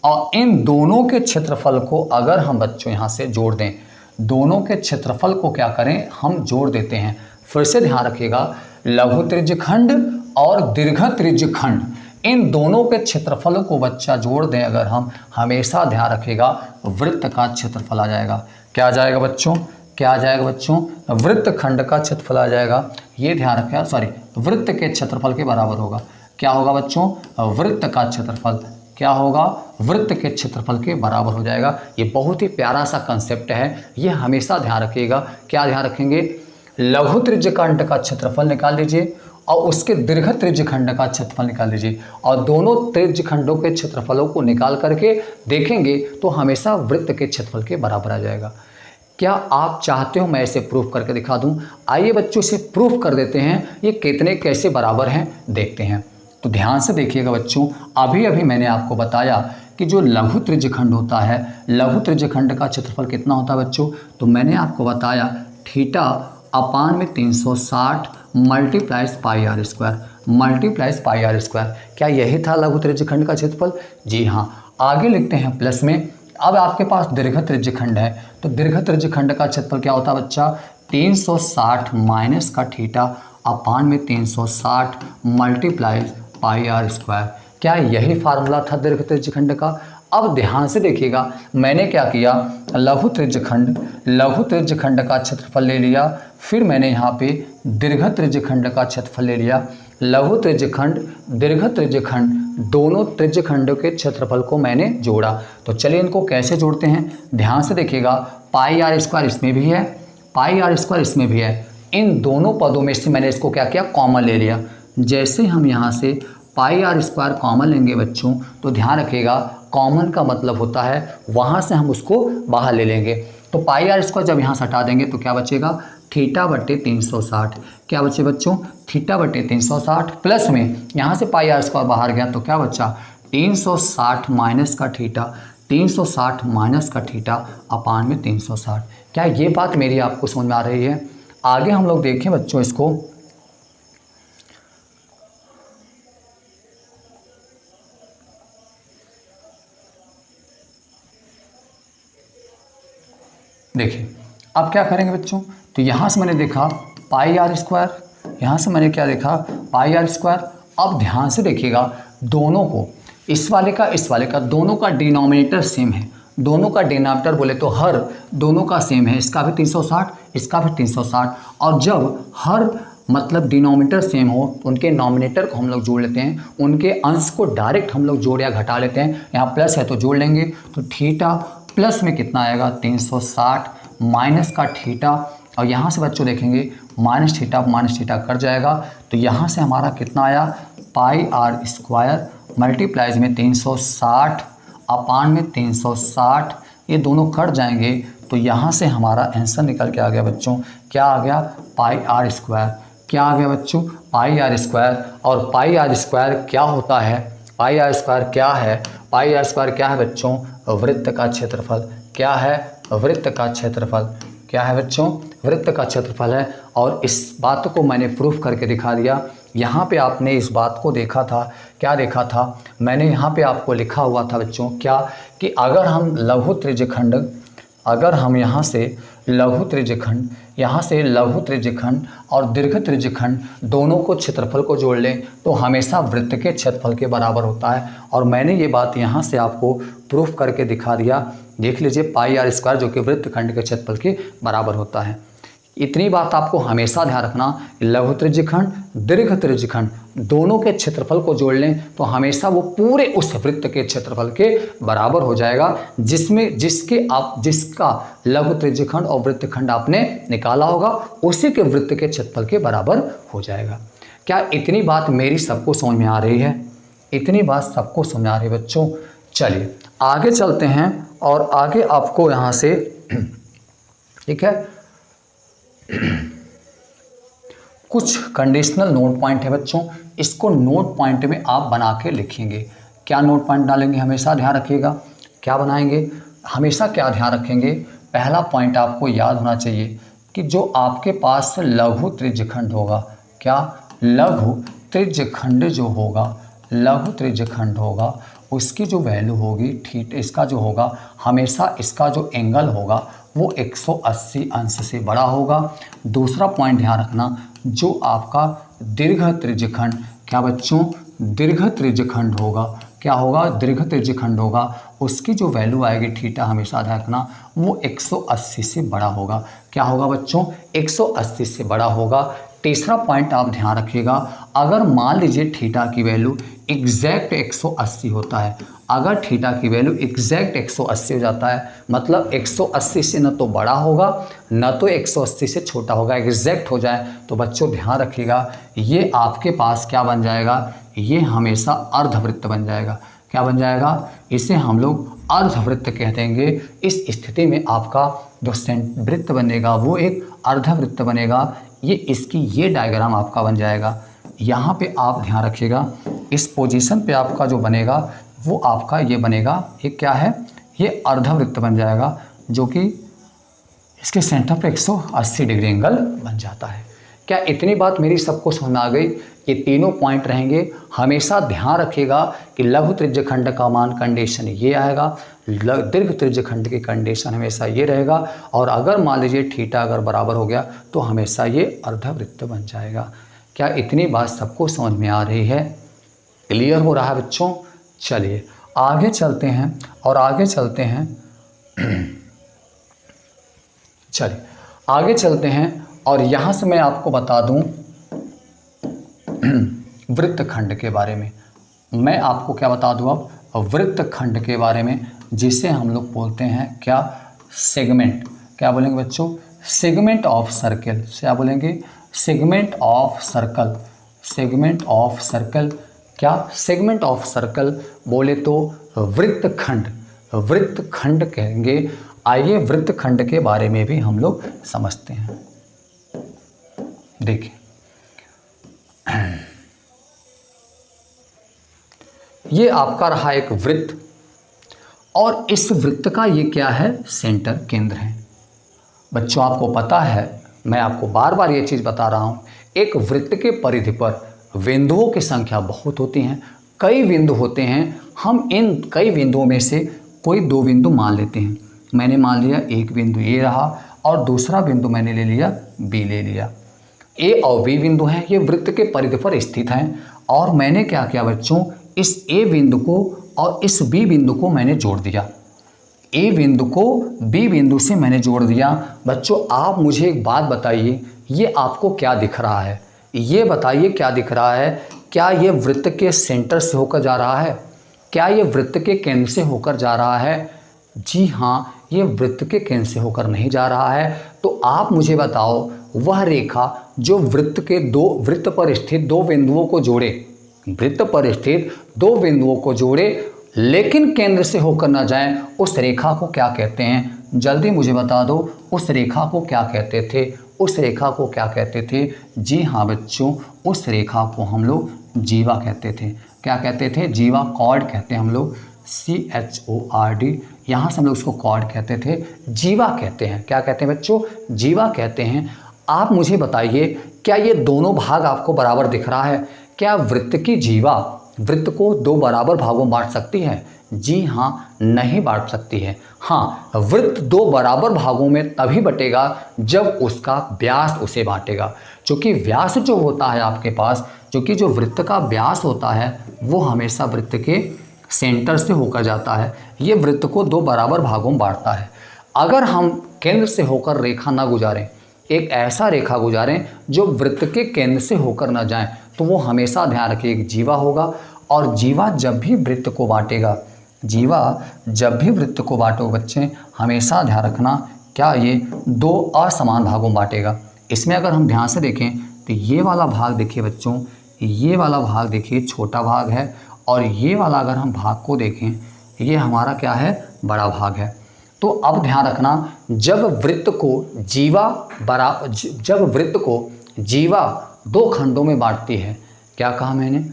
S1: और इन दोनों के क्षेत्रफल को अगर हम बच्चों यहाँ से जोड़ दें, दोनों के क्षेत्रफल को क्या करें हम जोड़ देते हैं। फिर से ध्यान रखिएगा लघु त्रिज्यखंड और दीर्घ त्रिज्यखंड, इन दोनों के क्षेत्रफलों को बच्चा जोड़ दें अगर हम, हमेशा ध्यान रखिएगा वृत्त का क्षेत्रफल आ जाएगा। क्या आ जाएगा बच्चों? क्या आ जाएगा बच्चों? वृत्तखंड का क्षेत्रफल आ जाएगा। ये ध्यान रखिएगा, सॉरी, वृत्त के क्षेत्रफल के बराबर होगा। क्या होगा बच्चों? वृत्त का क्षेत्रफल क्या होगा? वृत्त के क्षेत्रफल के बराबर हो जाएगा। ये बहुत ही प्यारा सा कंसेप्ट है, ये हमेशा ध्यान रखिएगा। क्या ध्यान रखेंगे? लघु त्रिज्यखंड का क्षेत्रफल निकाल लीजिए और उसके दीर्घ त्रिज्यखंड का क्षेत्रफल निकाल लीजिए, और दोनों त्रिज्यखंडों के क्षेत्रफलों को निकाल करके देखेंगे तो हमेशा वृत्त के क्षेत्रफल के बराबर आ जाएगा। क्या आप चाहते हो मैं इसे प्रूफ करके दिखा दूं? आइए बच्चों इसे प्रूफ कर देते हैं, ये कितने कैसे बराबर हैं देखते हैं। तो ध्यान से देखिएगा बच्चों, अभी मैंने आपको बताया कि जो लघु त्रिज्यखंड होता है, लघु त्रिज्यखंड का क्षेत्रफल कितना होता है बच्चों? तो मैंने आपको बताया थीटा अपान में 360 मल्टीप्लाइज पाई आर स्क्वायर। क्या यही था लघु त्रिज्यखंड का क्षेत्रफल? जी हाँ। आगे लिखते हैं प्लस में। अब आपके पास दीर्घ त्रिज्यखंड है, तो दीर्घ त्रिज्यखंड का क्षेत्रफल क्या होता है बच्चा? 360 माइनस का थीटा अपान में 360 मल्टीप्लाइज पाई आर स्क्वायर। क्या यही फार्मूला था दीर्घ त्रिज्यखंड का? अब ध्यान से देखिएगा, मैंने क्या किया, लघु त्रिज्यखंड का क्षेत्रफल ले लिया, फिर मैंने यहाँ पे दीर्घ त्रिज्यखंड का क्षेत्रफल ले लिया। लघु त्रिज्यखंड दीर्घ त्रिज्यखंड दोनों त्रिज्यखंडों के क्षेत्रफल को मैंने जोड़ा। तो चलिए इनको कैसे जोड़ते हैं, ध्यान से देखिएगा। पाई आर स्क्वायर इसमें भी है, पाई आर स्क्वायर इसमें भी है। इन दोनों पदों में से मैंने इसको क्या किया, कॉमन ले लिया। जैसे हम यहाँ से पाई आर स्क्वायर कॉमन लेंगे बच्चों, तो ध्यान रखिएगा कॉमन का मतलब होता है वहाँ से हम उसको बाहर ले लेंगे। तो पाई आर स्क्वायर जब यहाँ से हटा देंगे तो क्या बचेगा? थीटा बटे 360। क्या बचे बच्चों? थीटा बटे 360 प्लस में यहाँ से पाई आर स्क्वायर बाहर गया तो क्या बचा? 360 माइनस का थीटा। 360 माइनस का थीटा अपान में 360। क्या ये बात मेरी आपको समझ में आ रही है? आगे हम लोग देखें बच्चों इसको, देखिए अब क्या करेंगे बच्चों, तो यहाँ से मैंने देखा पाई आर स्क्वायर, यहाँ से मैंने क्या देखा पाई आर स्क्वायर। अब ध्यान से देखिएगा, दोनों को, इस वाले का दोनों का डिनोमिनेटर सेम है, दोनों का डिनोमिनेटर बोले तो हर दोनों का सेम है, इसका भी 360 इसका भी 360। और जब हर मतलब डिनोमिनेटर सेम हो तो उनके नॉमिनेटर को हम लोग जोड़ लेते हैं, उनके अंश को डायरेक्ट हम लोग जोड़ या घटा लेते हैं। यहाँ प्लस है तो जोड़ लेंगे, तो थीटा प्लस में कितना आएगा 360 माइनस का थीटा, और यहाँ से बच्चों देखेंगे माइनस थीटा कट जाएगा, तो यहाँ से हमारा कितना आया पाई आर स्क्वायर मल्टीप्लाइज में 360 अपान में 360, ये दोनों कट जाएंगे, तो यहाँ से हमारा आंसर निकल के आ गया बच्चों, क्या आ गया पाई आर स्क्वायर। क्या आ गया बच्चों पाई आर स्क्वायर। और पाई आर स्क्वायर क्या होता है, पाई आर स्क्वायर क्या है, पाई आर स्क्वायर क्या है बच्चों, वृत्त का क्षेत्रफल। क्या है, वृत्त का क्षेत्रफल। क्या है बच्चों, वृत्त का क्षेत्रफल है। और इस बात को मैंने प्रूफ करके दिखा दिया। यहाँ पे आपने इस बात को देखा था, क्या देखा था, मैंने यहाँ पे आपको लिखा हुआ था बच्चों क्या, कि अगर हम लघु त्रिज्यखंड, अगर हम यहाँ से लघु त्रिज्यखंड और दीर्घ त्रिज्यखंड दोनों को क्षेत्रफल को जोड़ लें तो हमेशा वृत्त के क्षेत्रफल के बराबर होता है। और मैंने ये बात यहाँ से आपको प्रूफ करके दिखा दिया। देख लीजिए पाई आर स्क्वायर जो कि वृत्तखंड के क्षेत्रफल के बराबर होता है। इतनी बात आपको हमेशा ध्यान रखना, लघु त्रिज्यखंड दीर्घ त्रिज्यखंड दोनों के क्षेत्रफल को जोड़ लें तो हमेशा वो पूरे उस वृत्त के क्षेत्रफल के बराबर हो जाएगा, जिसका लघु त्रिज्यखंड और वृत्तखंड आपने निकाला होगा उसी के वृत्त के क्षेत्रफल के बराबर हो जाएगा। क्या इतनी बात मेरी सबको समझ में आ रही है? इतनी बात सबको समझ में आ रही है बच्चों? चलिए आगे चलते हैं और आगे आपको यहाँ से ठीक है कुछ कंडीशनल नोट पॉइंट है बच्चों, इसको नोट पॉइंट में आप बना के लिखेंगे। क्या नोट पॉइंट डालेंगे, हमेशा ध्यान रखिएगा, क्या बनाएंगे, हमेशा क्या ध्यान रखेंगे। पहला पॉइंट आपको याद होना चाहिए कि जो आपके पास लघु त्रिज्यखंड होगा, क्या लघु त्रिज्यखंड जो होगा, लघु त्रिज्यखंड होगा उसकी जो वैल्यू होगी थीटा, इसका जो होगा हमेशा इसका जो एंगल होगा वो 180 अंश से बड़ा होगा। दूसरा पॉइंट ध्यान रखना, जो आपका दीर्घ त्रिज्यखंड, क्या बच्चों दीर्घ त्रिज्यखंड होगा, क्या होगा दीर्घ त्रिज्यखंड होगा, उसकी जो वैल्यू आएगी थीटा हमेशा ध्यान रखना वो 180 से बड़ा होगा। क्या होगा बच्चों, 180 से बड़ा होगा। तीसरा पॉइंट आप ध्यान रखिएगा, अगर मान लीजिए थीटा की वैल्यू एग्जैक्ट 180 होता है, अगर थीटा की वैल्यू एग्जैक्ट 180 हो जाता है मतलब 180 से न तो बड़ा होगा न तो 180 से छोटा होगा, एग्जैक्ट हो जाए तो बच्चों ध्यान रखिएगा ये आपके पास क्या बन जाएगा, ये हमेशा अर्धवृत्त बन जाएगा। क्या बन जाएगा, इसे हम लोग अर्धवृत्त कह देंगे। इस स्थिति में आपका जो वृत्त बनेगा वो एक अर्धवृत्त बनेगा। ये इसकी ये डायग्राम आपका बन जाएगा। यहाँ पे आप ध्यान रखिएगा, इस पोजीशन पे आपका जो बनेगा वो आपका ये बनेगा, ये क्या है, ये अर्धवृत्त बन जाएगा जो कि इसके सेंटर पे 180 डिग्री एंगल बन जाता है। क्या इतनी बात मेरी सबको समझ में आ गई? ये तीनों पॉइंट रहेंगे, हमेशा ध्यान रखिएगा कि लघु त्रिज्यखंड का मान कंडीशन ये आएगा, दीर्घ त्रिज्यखंड की कंडीशन हमेशा ये रहेगा, और अगर मान लीजिए थीटा अगर बराबर हो गया तो हमेशा ये अर्धवृत्त बन जाएगा। क्या इतनी बात सबको समझ में आ रही है, क्लियर हो रहा है बच्चों? चलिए आगे चलते हैं और आगे चलते हैं चलिए आगे चलते हैं और यहाँ से मैं आपको बता दूं वृत्तखंड के बारे में। मैं आपको क्या बता दूं अब वृत्तखंड के बारे में, जिसे हम लोग बोलते हैं क्या, सेगमेंट। क्या बोलेंगे बच्चों, सेगमेंट ऑफ सर्कल। क्या बोलेंगे, segment of circle. Segment of circle, क्या सेगमेंट ऑफ सर्कल बोले तो वृत्तखंड, वृत्तखंड कहेंगे। आइए वृत्तखंड के बारे में भी हम लोग समझते हैं। देखिए ये आपका रहा एक वृत्त, और इस वृत्त का ये क्या है, सेंटर, केंद्र है। बच्चों आपको पता है, मैं आपको बार बार ये चीज़ बता रहा हूँ, एक वृत्त के परिधि पर बिंदुओं की संख्या बहुत होती हैं, कई बिंदु होते हैं। हम इन कई बिंदुओं में से कोई 2 बिंदु मान लेते हैं। मैंने मान लिया एक बिंदु ए रहा और दूसरा बिंदु मैंने ले लिया बी ले लिया। ए और बी बिंदु हैं, ये वृत्त के परिधि पर स्थित हैं। और मैंने क्या किया बच्चों, इस ए बिंदु को और इस बी बिंदु को मैंने जोड़ दिया। ए बिंदु को बी बिंदु से मैंने जोड़ दिया। बच्चों आप मुझे एक बात बताइए, ये आपको क्या दिख रहा है, ये बताइए क्या दिख रहा है। क्या ये वृत्त के सेंटर से होकर जा रहा है? क्या ये वृत्त के केंद्र से होकर जा रहा है? जी हाँ, ये वृत्त के केंद्र से होकर नहीं जा रहा है। तो आप मुझे बताओ, वह रेखा जो वृत्त पर स्थित 2 बिंदुओं को जोड़े, वृत्त पर स्थित 2 बिंदुओं को जोड़े लेकिन केंद्र से होकर न जाएं, उस रेखा को क्या कहते हैं? जल्दी मुझे बता दो, उस रेखा को क्या कहते थे? उस रेखा को क्या कहते थे? जी हाँ बच्चों, उस रेखा को हम लोग जीवा कहते थे। क्या कहते थे? जीवा, कॉर्ड कहते हैं हम लोग, CHORD, यहाँ से हम लोग उसको कॉर्ड कहते थे, जीवा कहते हैं। क्या कहते हैं बच्चों? जीवा कहते हैं। आप मुझे बताइए, क्या ये दोनों भाग आपको बराबर दिख रहा है? क्या वृत्त की जीवा वृत्त को 2 बराबर भागों में बांट सकती है? जी हाँ, नहीं बांट सकती है। हाँ, वृत्त 2 बराबर भागों में तभी बटेगा जब उसका व्यास उसे बांटेगा। क्योंकि व्यास जो होता है आपके पास, क्योंकि जो वृत्त का व्यास होता है वो हमेशा वृत्त के सेंटर से होकर जाता है। ये वृत्त को 2 बराबर भागों में बांटता है। अगर हम केंद्र से होकर रेखा ना गुजारें, एक ऐसा रेखा गुजारें जो वृत्त के केंद्र से होकर ना जाए, तो वो हमेशा ध्यान रखिए एक जीवा होगा। और जीवा जब भी वृत्त को बांटेगा, जीवा जब भी वृत्त को बांटो बच्चे, हमेशा ध्यान रखना क्या ये 2 असमान भागों में बांटेगा। इसमें अगर हम ध्यान से देखें तो ये वाला भाग देखिए बच्चों, ये वाला भाग देखिए छोटा भाग है, और ये वाला अगर हम भाग को देखें, ये हमारा क्या है, बड़ा भाग है। तो अब ध्यान रखना, जब वृत्त को जीवा 2 खंडों में बांटती है, क्या कहा मैंने?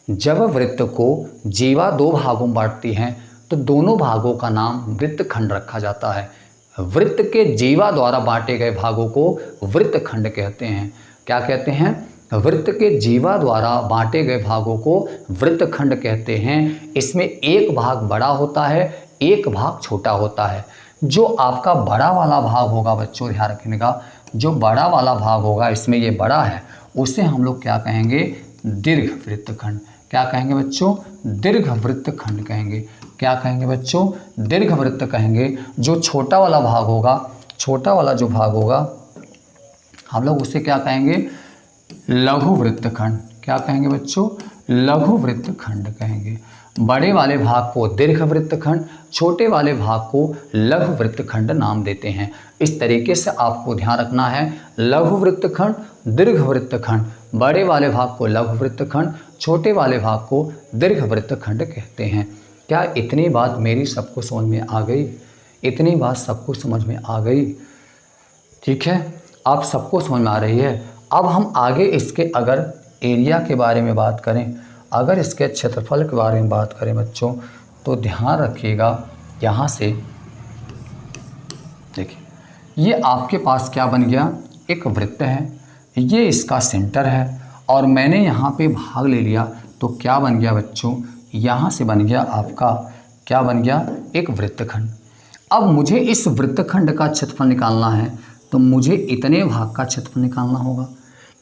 S1: जब वृत्त को जीवा 2 भागों में बांटती है तो दोनों भागों का नाम वृत्त खंड रखा जाता है। वृत्त के जीवा द्वारा बांटे गए भागों को वृत्त खंड कहते हैं। क्या कहते हैं? वृत्त के जीवा द्वारा बांटे गए भागों को वृत्त खंड कहते हैं। इसमें एक भाग बड़ा होता है, एक भाग छोटा होता है। जो आपका बड़ा वाला भाग होगा बच्चों, ध्यान रखिएगा, जो बड़ा वाला भाग होगा, इसमें ये बड़ा है, उसे हम लोग क्या कहेंगे? दीर्घ वृत्त खंड। क्या कहेंगे बच्चों? दीर्घ वृत्त खंड कहेंगे। क्या कहेंगे बच्चों? दीर्घ वृत्त कहेंगे। जो छोटा वाला भाग होगा, छोटा वाला जो भाग होगा, हम लोग उसे क्या कहेंगे? लघु वृत्त खंड। क्या कहेंगे बच्चों? लघु वृत्त खंड कहेंगे। बड़े वाले भाग को दीर्घ वृत्त खंड, छोटे वाले भाग को लघु वृत्त खंड नाम देते हैं। इस तरीके से आपको ध्यान रखना है, लघु वृत्त खंड, दीर्घ वृत्त खंड, बड़े वाले भाग को लघु वृत्त खंड, छोटे वाले भाग को दीर्घ वृत्त खंड कहते हैं। क्या इतनी बात मेरी सबको समझ में आ गई? इतनी बात सबको समझ में आ गई? ठीक है, आप सबको समझ में आ रही है। अब हम आगे इसके अगर एरिया के बारे में बात करें, अगर इसके क्षेत्रफल के बारे में बात करें बच्चों, तो ध्यान रखिएगा, यहाँ से देखिए, ये आपके पास क्या बन गया? एक वृत्त है, ये इसका सेंटर है, और मैंने यहाँ पे भाग ले लिया, तो क्या बन गया बच्चों? यहाँ से बन गया आपका, क्या बन गया? एक वृत्तखंड। अब मुझे इस वृत्तखंड का क्षेत्रफल निकालना है, तो मुझे इतने भाग का क्षेत्रफल निकालना होगा।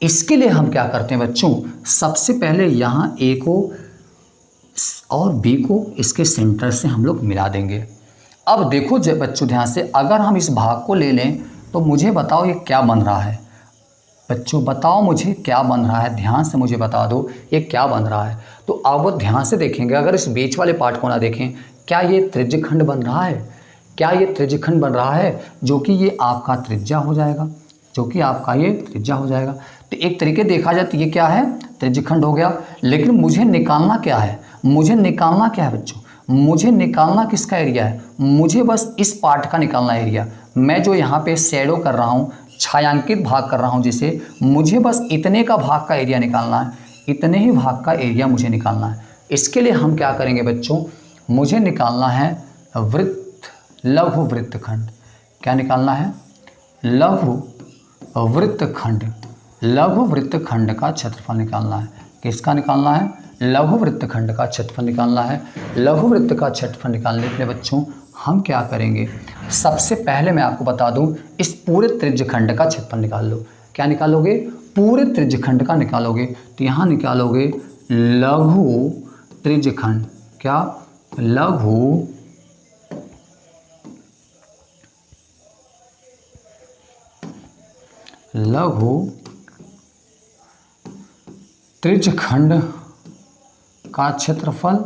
S1: इसके लिए हम क्या करते हैं बच्चों? सबसे पहले यहाँ ए को और बी को इसके सेंटर से हम लोग मिला देंगे। अब देखो बच्चों ध्यान से, अगर हम इस भाग को ले लें तो मुझे बताओ ये क्या बन रहा है? बच्चों बताओ मुझे क्या बन रहा है, ध्यान से मुझे बता दो ये क्या बन रहा है। तो अब वो ध्यान से देखेंगे, अगर इस बीच वाले पार्ट को ना देखें, क्या ये त्रिज्यखंड बन रहा है? क्या ये त्रिज्यखंड बन रहा है? जो कि ये आपका त्रिज्या हो जाएगा, जो कि आपका ये त्रिज्या हो जाएगा। तो एक तरीके देखा जाए तो ये क्या है? त्रिज्यखंड हो गया। लेकिन मुझे निकालना क्या है? मुझे निकालना क्या है बच्चों? मुझे निकालना किसका एरिया है? मुझे बस इस पार्ट का निकालना एरिया। मैं जो यहाँ पे शैडो कर रहा हूँ, छायांकित भाग कर रहा हूँ जिसे, मुझे बस इतने का भाग का एरिया निकालना है, इतने ही भाग का एरिया मुझे निकालना है। इसके लिए हम क्या करेंगे बच्चों? मुझे निकालना है लघु वृत्तखंड, क्या निकालना है? लघु वृत्तखंड, लघु वृत्तखंड का क्षेत्रफल निकालना है। किसका निकालना है? लघु वृत्तखंड का क्षेत्रफल निकालना है। लघु वृत्त का क्षेत्रफल निकालने के लिए बच्चों हम क्या करेंगे? सबसे पहले मैं आपको बता दूं, इस पूरे त्रिज्यखंड का क्षेत्रफल निकाल लो। क्या निकालोगे? पूरे त्रिज्यखंड का निकालोगे तो यहाँ निकालोगे लघु त्रिज्यखंड। क्या? लघु त्रिज्यखंड का क्षेत्रफल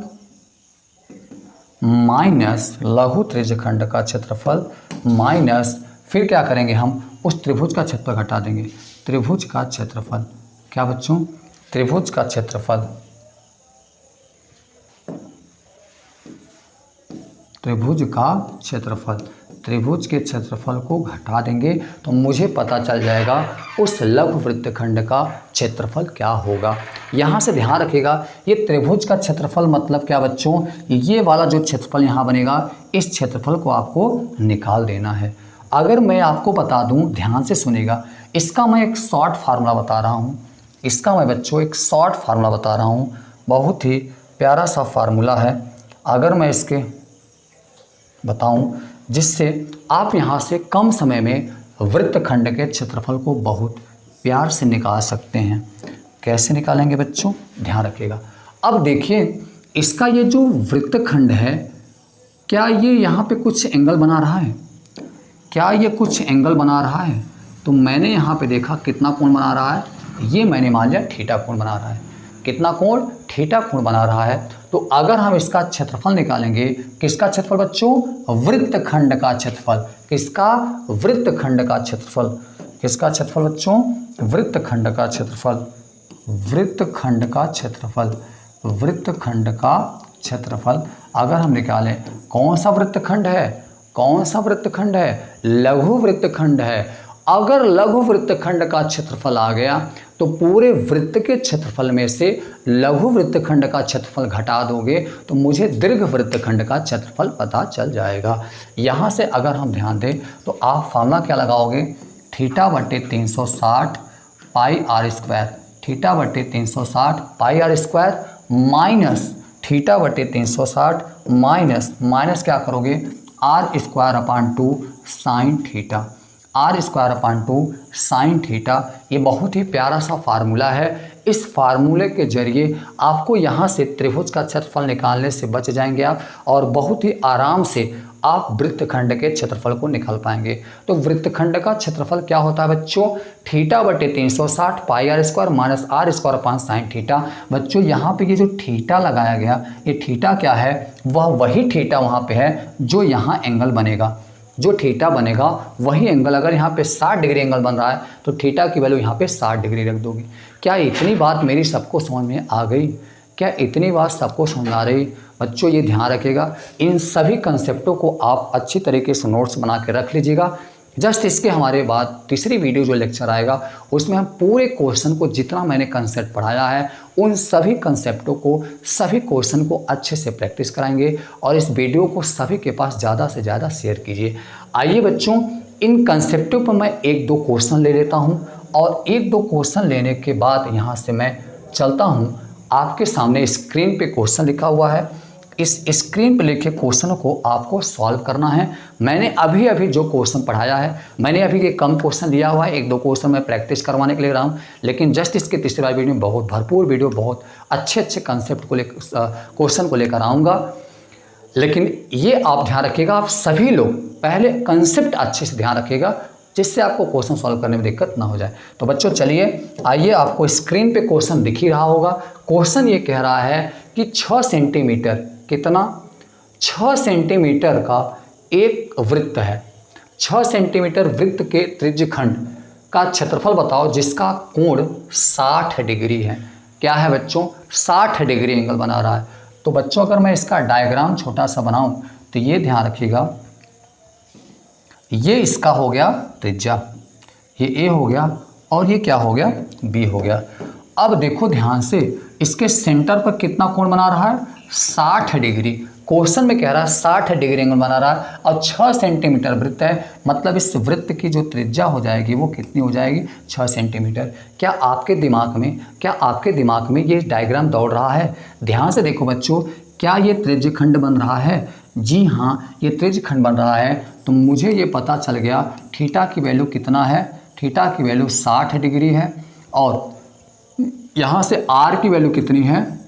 S1: माइनस लघु त्रिज्यखंड का क्षेत्रफल माइनस, फिर क्या करेंगे? हम उस त्रिभुज का क्षेत्रफल घटा देंगे। त्रिभुज का क्षेत्रफल, क्या बच्चों? त्रिभुज का क्षेत्रफल, त्रिभुज का क्षेत्रफल, त्रिभुज के क्षेत्रफल को घटा देंगे तो मुझे पता चल जाएगा उस लघु वृत्तखंड का क्षेत्रफल क्या होगा। यहाँ से ध्यान रखिएगा, ये त्रिभुज का क्षेत्रफल मतलब क्या बच्चों? ये वाला जो क्षेत्रफल यहाँ बनेगा, इस क्षेत्रफल को आपको निकाल देना है। अगर मैं आपको बता दूँ, ध्यान से सुनिएगा, इसका मैं एक शॉर्ट फार्मूला बता रहा हूँ। इसका मैं बच्चों एक शॉर्ट फार्मूला बता रहा हूँ, बहुत ही प्यारा सा फार्मूला है। अगर मैं इसके बताऊं जिससे आप यहाँ से कम समय में वृत्तखंड के क्षेत्रफल को बहुत प्यार से निकाल सकते हैं। कैसे निकालेंगे बच्चों? ध्यान रखिएगा। अब देखिए, इसका ये जो वृत्तखंड है, क्या ये यहाँ पे कुछ एंगल बना रहा है? क्या ये कुछ एंगल बना रहा है? तो मैंने यहाँ पे देखा कितना कोण बना रहा है, ये मैंने मान लिया थीटा कोण बना रहा है। कितना कोण? थीटा कोण बना रहा है। तो अगर हम इसका क्षेत्रफल निकालेंगे, किसका क्षेत्रफल बच्चों? वृत्तखंड का क्षेत्रफल। किसका? वृत्तखंड का क्षेत्रफल। किसका क्षेत्रफल बच्चों? वृत्तखंड का क्षेत्रफल। वृत्तखंड का क्षेत्रफल, वृत्तखंड का क्षेत्रफल अगर हम निकालें, कौन सा वृत्तखंड है? कौन सा वृत्तखंड है? लघु वृत्तखंड है। अगर लघु वृत्तखंड का क्षेत्रफल आ गया तो पूरे वृत्त के क्षेत्रफल में से लघु वृत्तखंड का क्षेत्रफल घटा दोगे तो मुझे दीर्घ वृत्तखंड का क्षेत्रफल पता चल जाएगा। यहाँ से अगर हम ध्यान दें तो आप फार्मूला क्या लगाओगे? थीटा बटे 360 पाई आर स्क्वायर, थीटा बटे 360 pi R square minus theta बटे 360 माइनस क्या करोगे? R square upon 2 sine theta, R square upon 2 sine theta. ये बहुत ही प्यारा सा फार्मूला है। इस फार्मूले के जरिए आपको यहाँ से त्रिभुज का क्षेत्रफल निकालने से बच जाएंगे आप, और बहुत ही आराम से आप वृत्तखंड के क्षेत्रफल को निकाल पाएंगे। तो वृत्तखंड का क्षेत्रफल क्या होता है बच्चों? थीटा बटे 360 pi R square minus R square upon sine theta. बच्चों यहाँ पे ये जो थीटा लगाया गया, ये थीटा क्या है? वही थीटा वहाँ पे है जो यहाँ एंगल बनेगा। जो थीटा बनेगा वही एंगल, अगर यहाँ पे 60 डिग्री एंगल बन रहा है तो थीटा की वैल्यू यहाँ पे 60 डिग्री रख दोगे। क्या इतनी बात मेरी सबको समझ में आ गई? क्या इतनी बात सबको समझ आ रही? बच्चों ये ध्यान रखिएगा, इन सभी कंसेप्टों को आप अच्छी तरीके से नोट्स बना के रख लीजिएगा। जस्ट इसके हमारे बाद तीसरी वीडियो जो लेक्चर आएगा उसमें हम पूरे क्वेश्चन को, जितना मैंने कंसेप्ट पढ़ाया है उन सभी कंसेप्टों को, सभी क्वेश्चन को अच्छे से प्रैक्टिस कराएंगे, और इस वीडियो को सभी के पास ज़्यादा से ज़्यादा शेयर कीजिए। आइए बच्चों, इन कंसेप्टों पर मैं 1-2 क्वेश्चन ले लेता हूँ, और 1-2 क्वेश्चन लेने के बाद यहाँ से मैं चलता हूँ। आपके सामने स्क्रीन पे क्वेश्चन लिखा हुआ है, इस स्क्रीन पर लिखे क्वेश्चनों को आपको सॉल्व करना है। मैंने अभी जो क्वेश्चन पढ़ाया है, मैंने अभी ये कम क्वेश्चन लिया हुआ है, 1-2 क्वेश्चन मैं प्रैक्टिस करवाने के लिए रहा हूँ, लेकिन जस्ट इसके तीसरी वाली वीडियो में बहुत भरपूर वीडियो, बहुत अच्छे कंसेप्ट को क्वेश्चन को लेकर आऊँगा। लेकिन ये आप ध्यान रखिएगा, आप सभी लोग पहले कंसेप्ट अच्छे से ध्यान रखिएगा, जिससे आपको क्वेश्चन सॉल्व करने में दिक्कत ना हो जाए। तो बच्चों चलिए, आइए, आपको स्क्रीन पे क्वेश्चन दिख ही रहा होगा। क्वेश्चन ये कह रहा है कि 6 सेंटीमीटर, कितना? 6 सेंटीमीटर का एक वृत्त है। 6 सेंटीमीटर वृत्त के त्रिज्यखंड का क्षेत्रफल बताओ जिसका कोण 60 डिग्री है। क्या है बच्चों? 60 डिग्री एंगल बना रहा है। तो बच्चों अगर मैं इसका डायग्राम छोटा सा बनाऊं तो ये ध्यान रखिएगा, ये इसका हो गया त्रिज्या, ये ए हो गया, और ये क्या हो गया? बी हो गया। अब देखो ध्यान से, इसके सेंटर पर कितना कोण बना रहा है, 60 डिग्री। क्वेश्चन में कह रहा है 60 डिग्री एंगल बना रहा है और 6 सेंटीमीटर वृत्त है, मतलब इस वृत्त की जो त्रिज्या हो जाएगी वो कितनी हो जाएगी, 6 सेंटीमीटर। क्या आपके दिमाग में ये डायग्राम दौड़ रहा है? ध्यान से देखो बच्चों, क्या ये त्रिज्यखंड बन रहा है? जी हाँ, ये त्रिज्यखंड बन रहा है। तो मुझे ये पता चल गया थीटा की वैल्यू कितना है, थीटा की वैल्यू 60 डिग्री है और यहाँ से आर की वैल्यू कितनी है,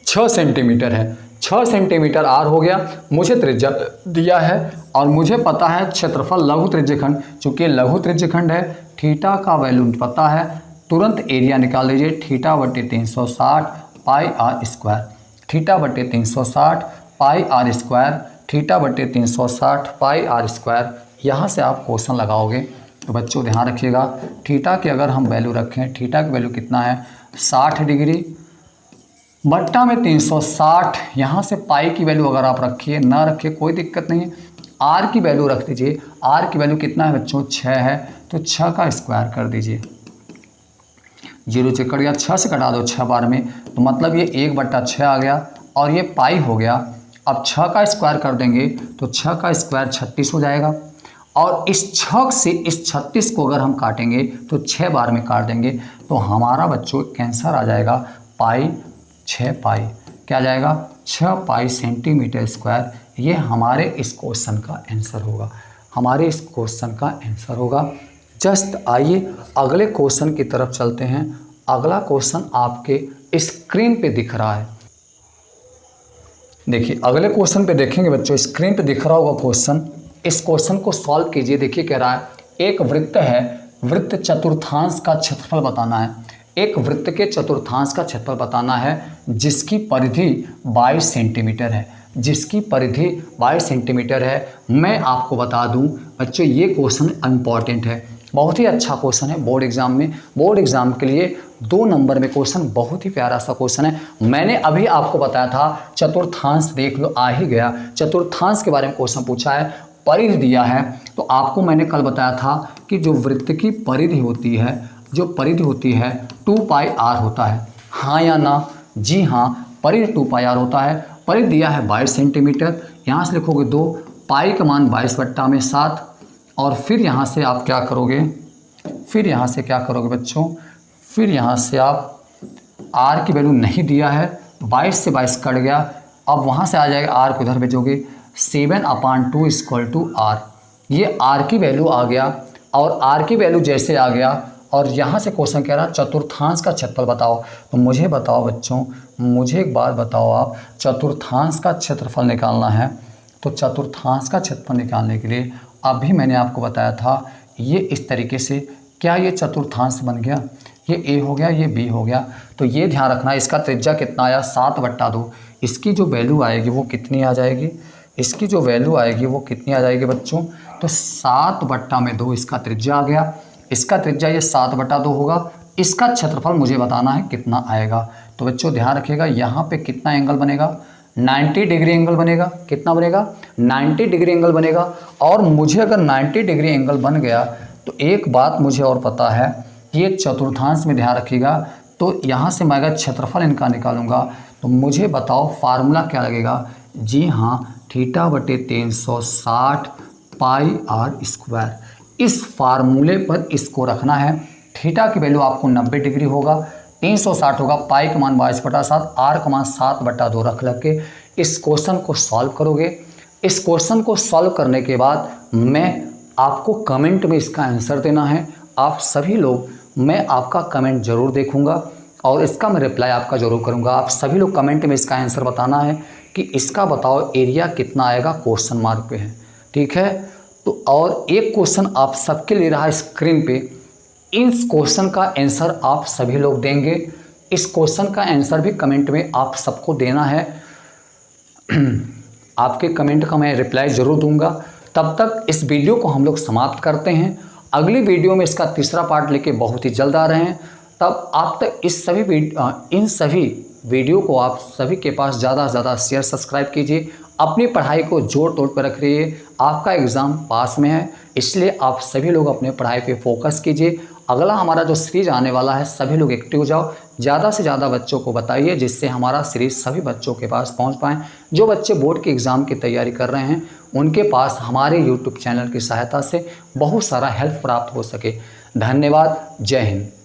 S1: 6 सेंटीमीटर है। 6 सेंटीमीटर आर हो गया, मुझे त्रिज्या दिया है और मुझे पता है क्षेत्रफल लघु त्रिज्यखंड, चूँकि लघु त्रिज्यखंड है, थीटा का वैल्यू पता है, तुरंत एरिया निकाल लीजिए, थीटा बटे 360 पाई आर स्क्वायर, थीटा बटे 360 पाई आर स्क्वायर, थीटा बटे 360 पाई आर स्क्वायर। यहाँ से आप क्वेश्चन लगाओगे। तो बच्चों ध्यान रखिएगा, थीटा की अगर हम वैल्यू रखें, थीटा की वैल्यू कितना है, 60 डिग्री बट्टा में 360, यहाँ से पाई की वैल्यू अगर आप रखिए ना रखिए कोई दिक्कत नहीं है, आर की वैल्यू रख दीजिए। आर की वैल्यू कितना है बच्चों, 6 है, तो 6 का स्क्वायर कर दीजिए, 0 से कट गया, 6 से कटा दो 6 बार में, तो मतलब ये 1/6 आ गया और ये पाई हो गया। अब 6 का स्क्वायर कर देंगे तो 6 का स्क्वायर 36 हो जाएगा और इस 6 से इस 36 को अगर हम काटेंगे तो 6 बार में काट देंगे, तो हमारा बच्चों आंसर आ जाएगा पाई, 6 पाई, क्या आ जाएगा, 6 पाई सेंटीमीटर स्क्वायर। ये हमारे इस क्वेश्चन का आंसर होगा, हमारे इस क्वेश्चन का आंसर होगा। जस्ट आइए अगले क्वेश्चन की तरफ चलते हैं। अगला क्वेश्चन आपके स्क्रीन पे दिख रहा है। देखिए अगले क्वेश्चन पे देखेंगे बच्चों, स्क्रीन पे दिख रहा होगा क्वेश्चन। इस क्वेश्चन को सॉल्व कीजिए। देखिए कह रहा है एक वृत्त है, वृत्त चतुर्थांश का क्षेत्रफल बताना है। एक वृत्त के चतुर्थांश का क्षेत्रफल बताना है जिसकी परिधि 22 सेंटीमीटर है, जिसकी परिधि 22 सेंटीमीटर है। मैं आपको बता दूं बच्चों, ये क्वेश्चन इम्पॉर्टेंट है, बहुत ही अच्छा क्वेश्चन है बोर्ड एग्जाम में। बोर्ड एग्जाम के लिए 2 नंबर में क्वेश्चन, बहुत ही प्यारा सा क्वेश्चन है। मैंने अभी आपको बताया था चतुर्थांश, देख लो आ ही गया, चतुर्थांश के बारे में क्वेश्चन पूछा है, परिधि दिया है। तो आपको मैंने कल बताया था कि जो वृत्त की परिधि होती है, जो परिधि होती है 2 पाई आर होता है, हाँ या ना? जी हाँ, परिधि 2 पाई आर होता है। परिधि दिया है 22 सेंटीमीटर, यहाँ से लिखोगे 2, पाई का मान 22/7 और फिर यहाँ से आप क्या करोगे, फिर यहाँ से क्या करोगे बच्चों, फिर यहाँ से आप आर की वैल्यू नहीं दिया है, 22 से 22 कट गया, अब वहाँ से आ जाएगा आर को इधर भेजोगे, 7/2 = आर। ये आर की वैल्यू आ गया और आर की वैल्यू जैसे आ गया और यहाँ से क्वेश्चन कह रहा है चतुर्थांश का क्षेत्रफल बताओ। तो मुझे बताओ बच्चों, मुझे एक बात बताओ आप, चतुर्थांश का क्षेत्रफल निकालना है तो चतुर्थांश का क्षेत्रफल निकालने के लिए अभी मैंने आपको बताया था ये इस तरीके से, क्या ये चतुर्थांश बन गया, ये ए हो गया, ये बी हो गया। तो ये ध्यान रखना, इसका त्रिज्या कितना आया, 7/2। इसकी जो वैल्यू आएगी वो कितनी आ जाएगी, इसकी जो वैल्यू आएगी वो कितनी आ जाएगी बच्चों, तो 7/2 इसका त्रिज्या आ गया। इसका त्रिज्या ये 7/2 होगा। इसका क्षेत्रफल मुझे बताना है कितना आएगा। तो बच्चों ध्यान रखिएगा, यहाँ पे कितना एंगल बनेगा, 90 डिग्री एंगल बनेगा। कितना बनेगा, 90 डिग्री एंगल बनेगा। और मुझे अगर 90 डिग्री एंगल बन गया तो एक बात मुझे और पता है, ये चतुर्थांश में ध्यान रखिएगा, तो यहाँ से मैं अगर क्षेत्रफल इनका निकालूंगा तो मुझे बताओ फार्मूला क्या लगेगा। जी हाँ, θ/360 पाई आर स्क्वायर। इस फार्मूले पर इसको रखना है। थीटा की वैल्यू आपको 90 डिग्री होगा, 360 होगा, पाई का मान 22/7, आर का मान 7/2 रख के इस क्वेश्चन को सॉल्व करोगे। इस क्वेश्चन को सॉल्व करने के बाद मैं आपको कमेंट में इसका आंसर देना है। आप सभी लोग, मैं आपका कमेंट ज़रूर देखूंगा और इसका मैं रिप्लाई आपका ज़रूर करूंगा। आप सभी लोग कमेंट में इसका आंसर बताना है कि इसका बताओ एरिया कितना आएगा, क्वेश्चन मार्क पे है, ठीक है। तो और एक क्वेश्चन आप सबके लिए रहा स्क्रीन पे, इस क्वेश्चन का आंसर आप सभी लोग देंगे। इस क्वेश्चन का आंसर भी कमेंट में आप सबको देना है। आपके कमेंट का मैं रिप्लाई ज़रूर दूंगा। तब तक इस वीडियो को हम लोग समाप्त करते हैं। अगली वीडियो में इसका तीसरा पार्ट लेके बहुत ही जल्द आ रहे हैं। तब आप तक इन सभी वीडियो को आप सभी के पास ज़्यादा से ज़्यादा शेयर, सब्सक्राइब कीजिए। अपनी पढ़ाई को जोर तोड़ पर रख रहिए। आपका एग्ज़ाम पास में है, इसलिए आप सभी लोग अपने पढ़ाई पे फोकस कीजिए। अगला हमारा जो सीरीज आने वाला है, सभी लोग एक्टिव हो जाओ, ज़्यादा से ज़्यादा बच्चों को बताइए जिससे हमारा सीरीज सभी बच्चों के पास पहुंच पाएँ। जो बच्चे बोर्ड के एग्ज़ाम की तैयारी कर रहे हैं उनके पास हमारे यूट्यूब चैनल की सहायता से बहुत सारा हेल्प प्राप्त हो सके। धन्यवाद। जय हिंद।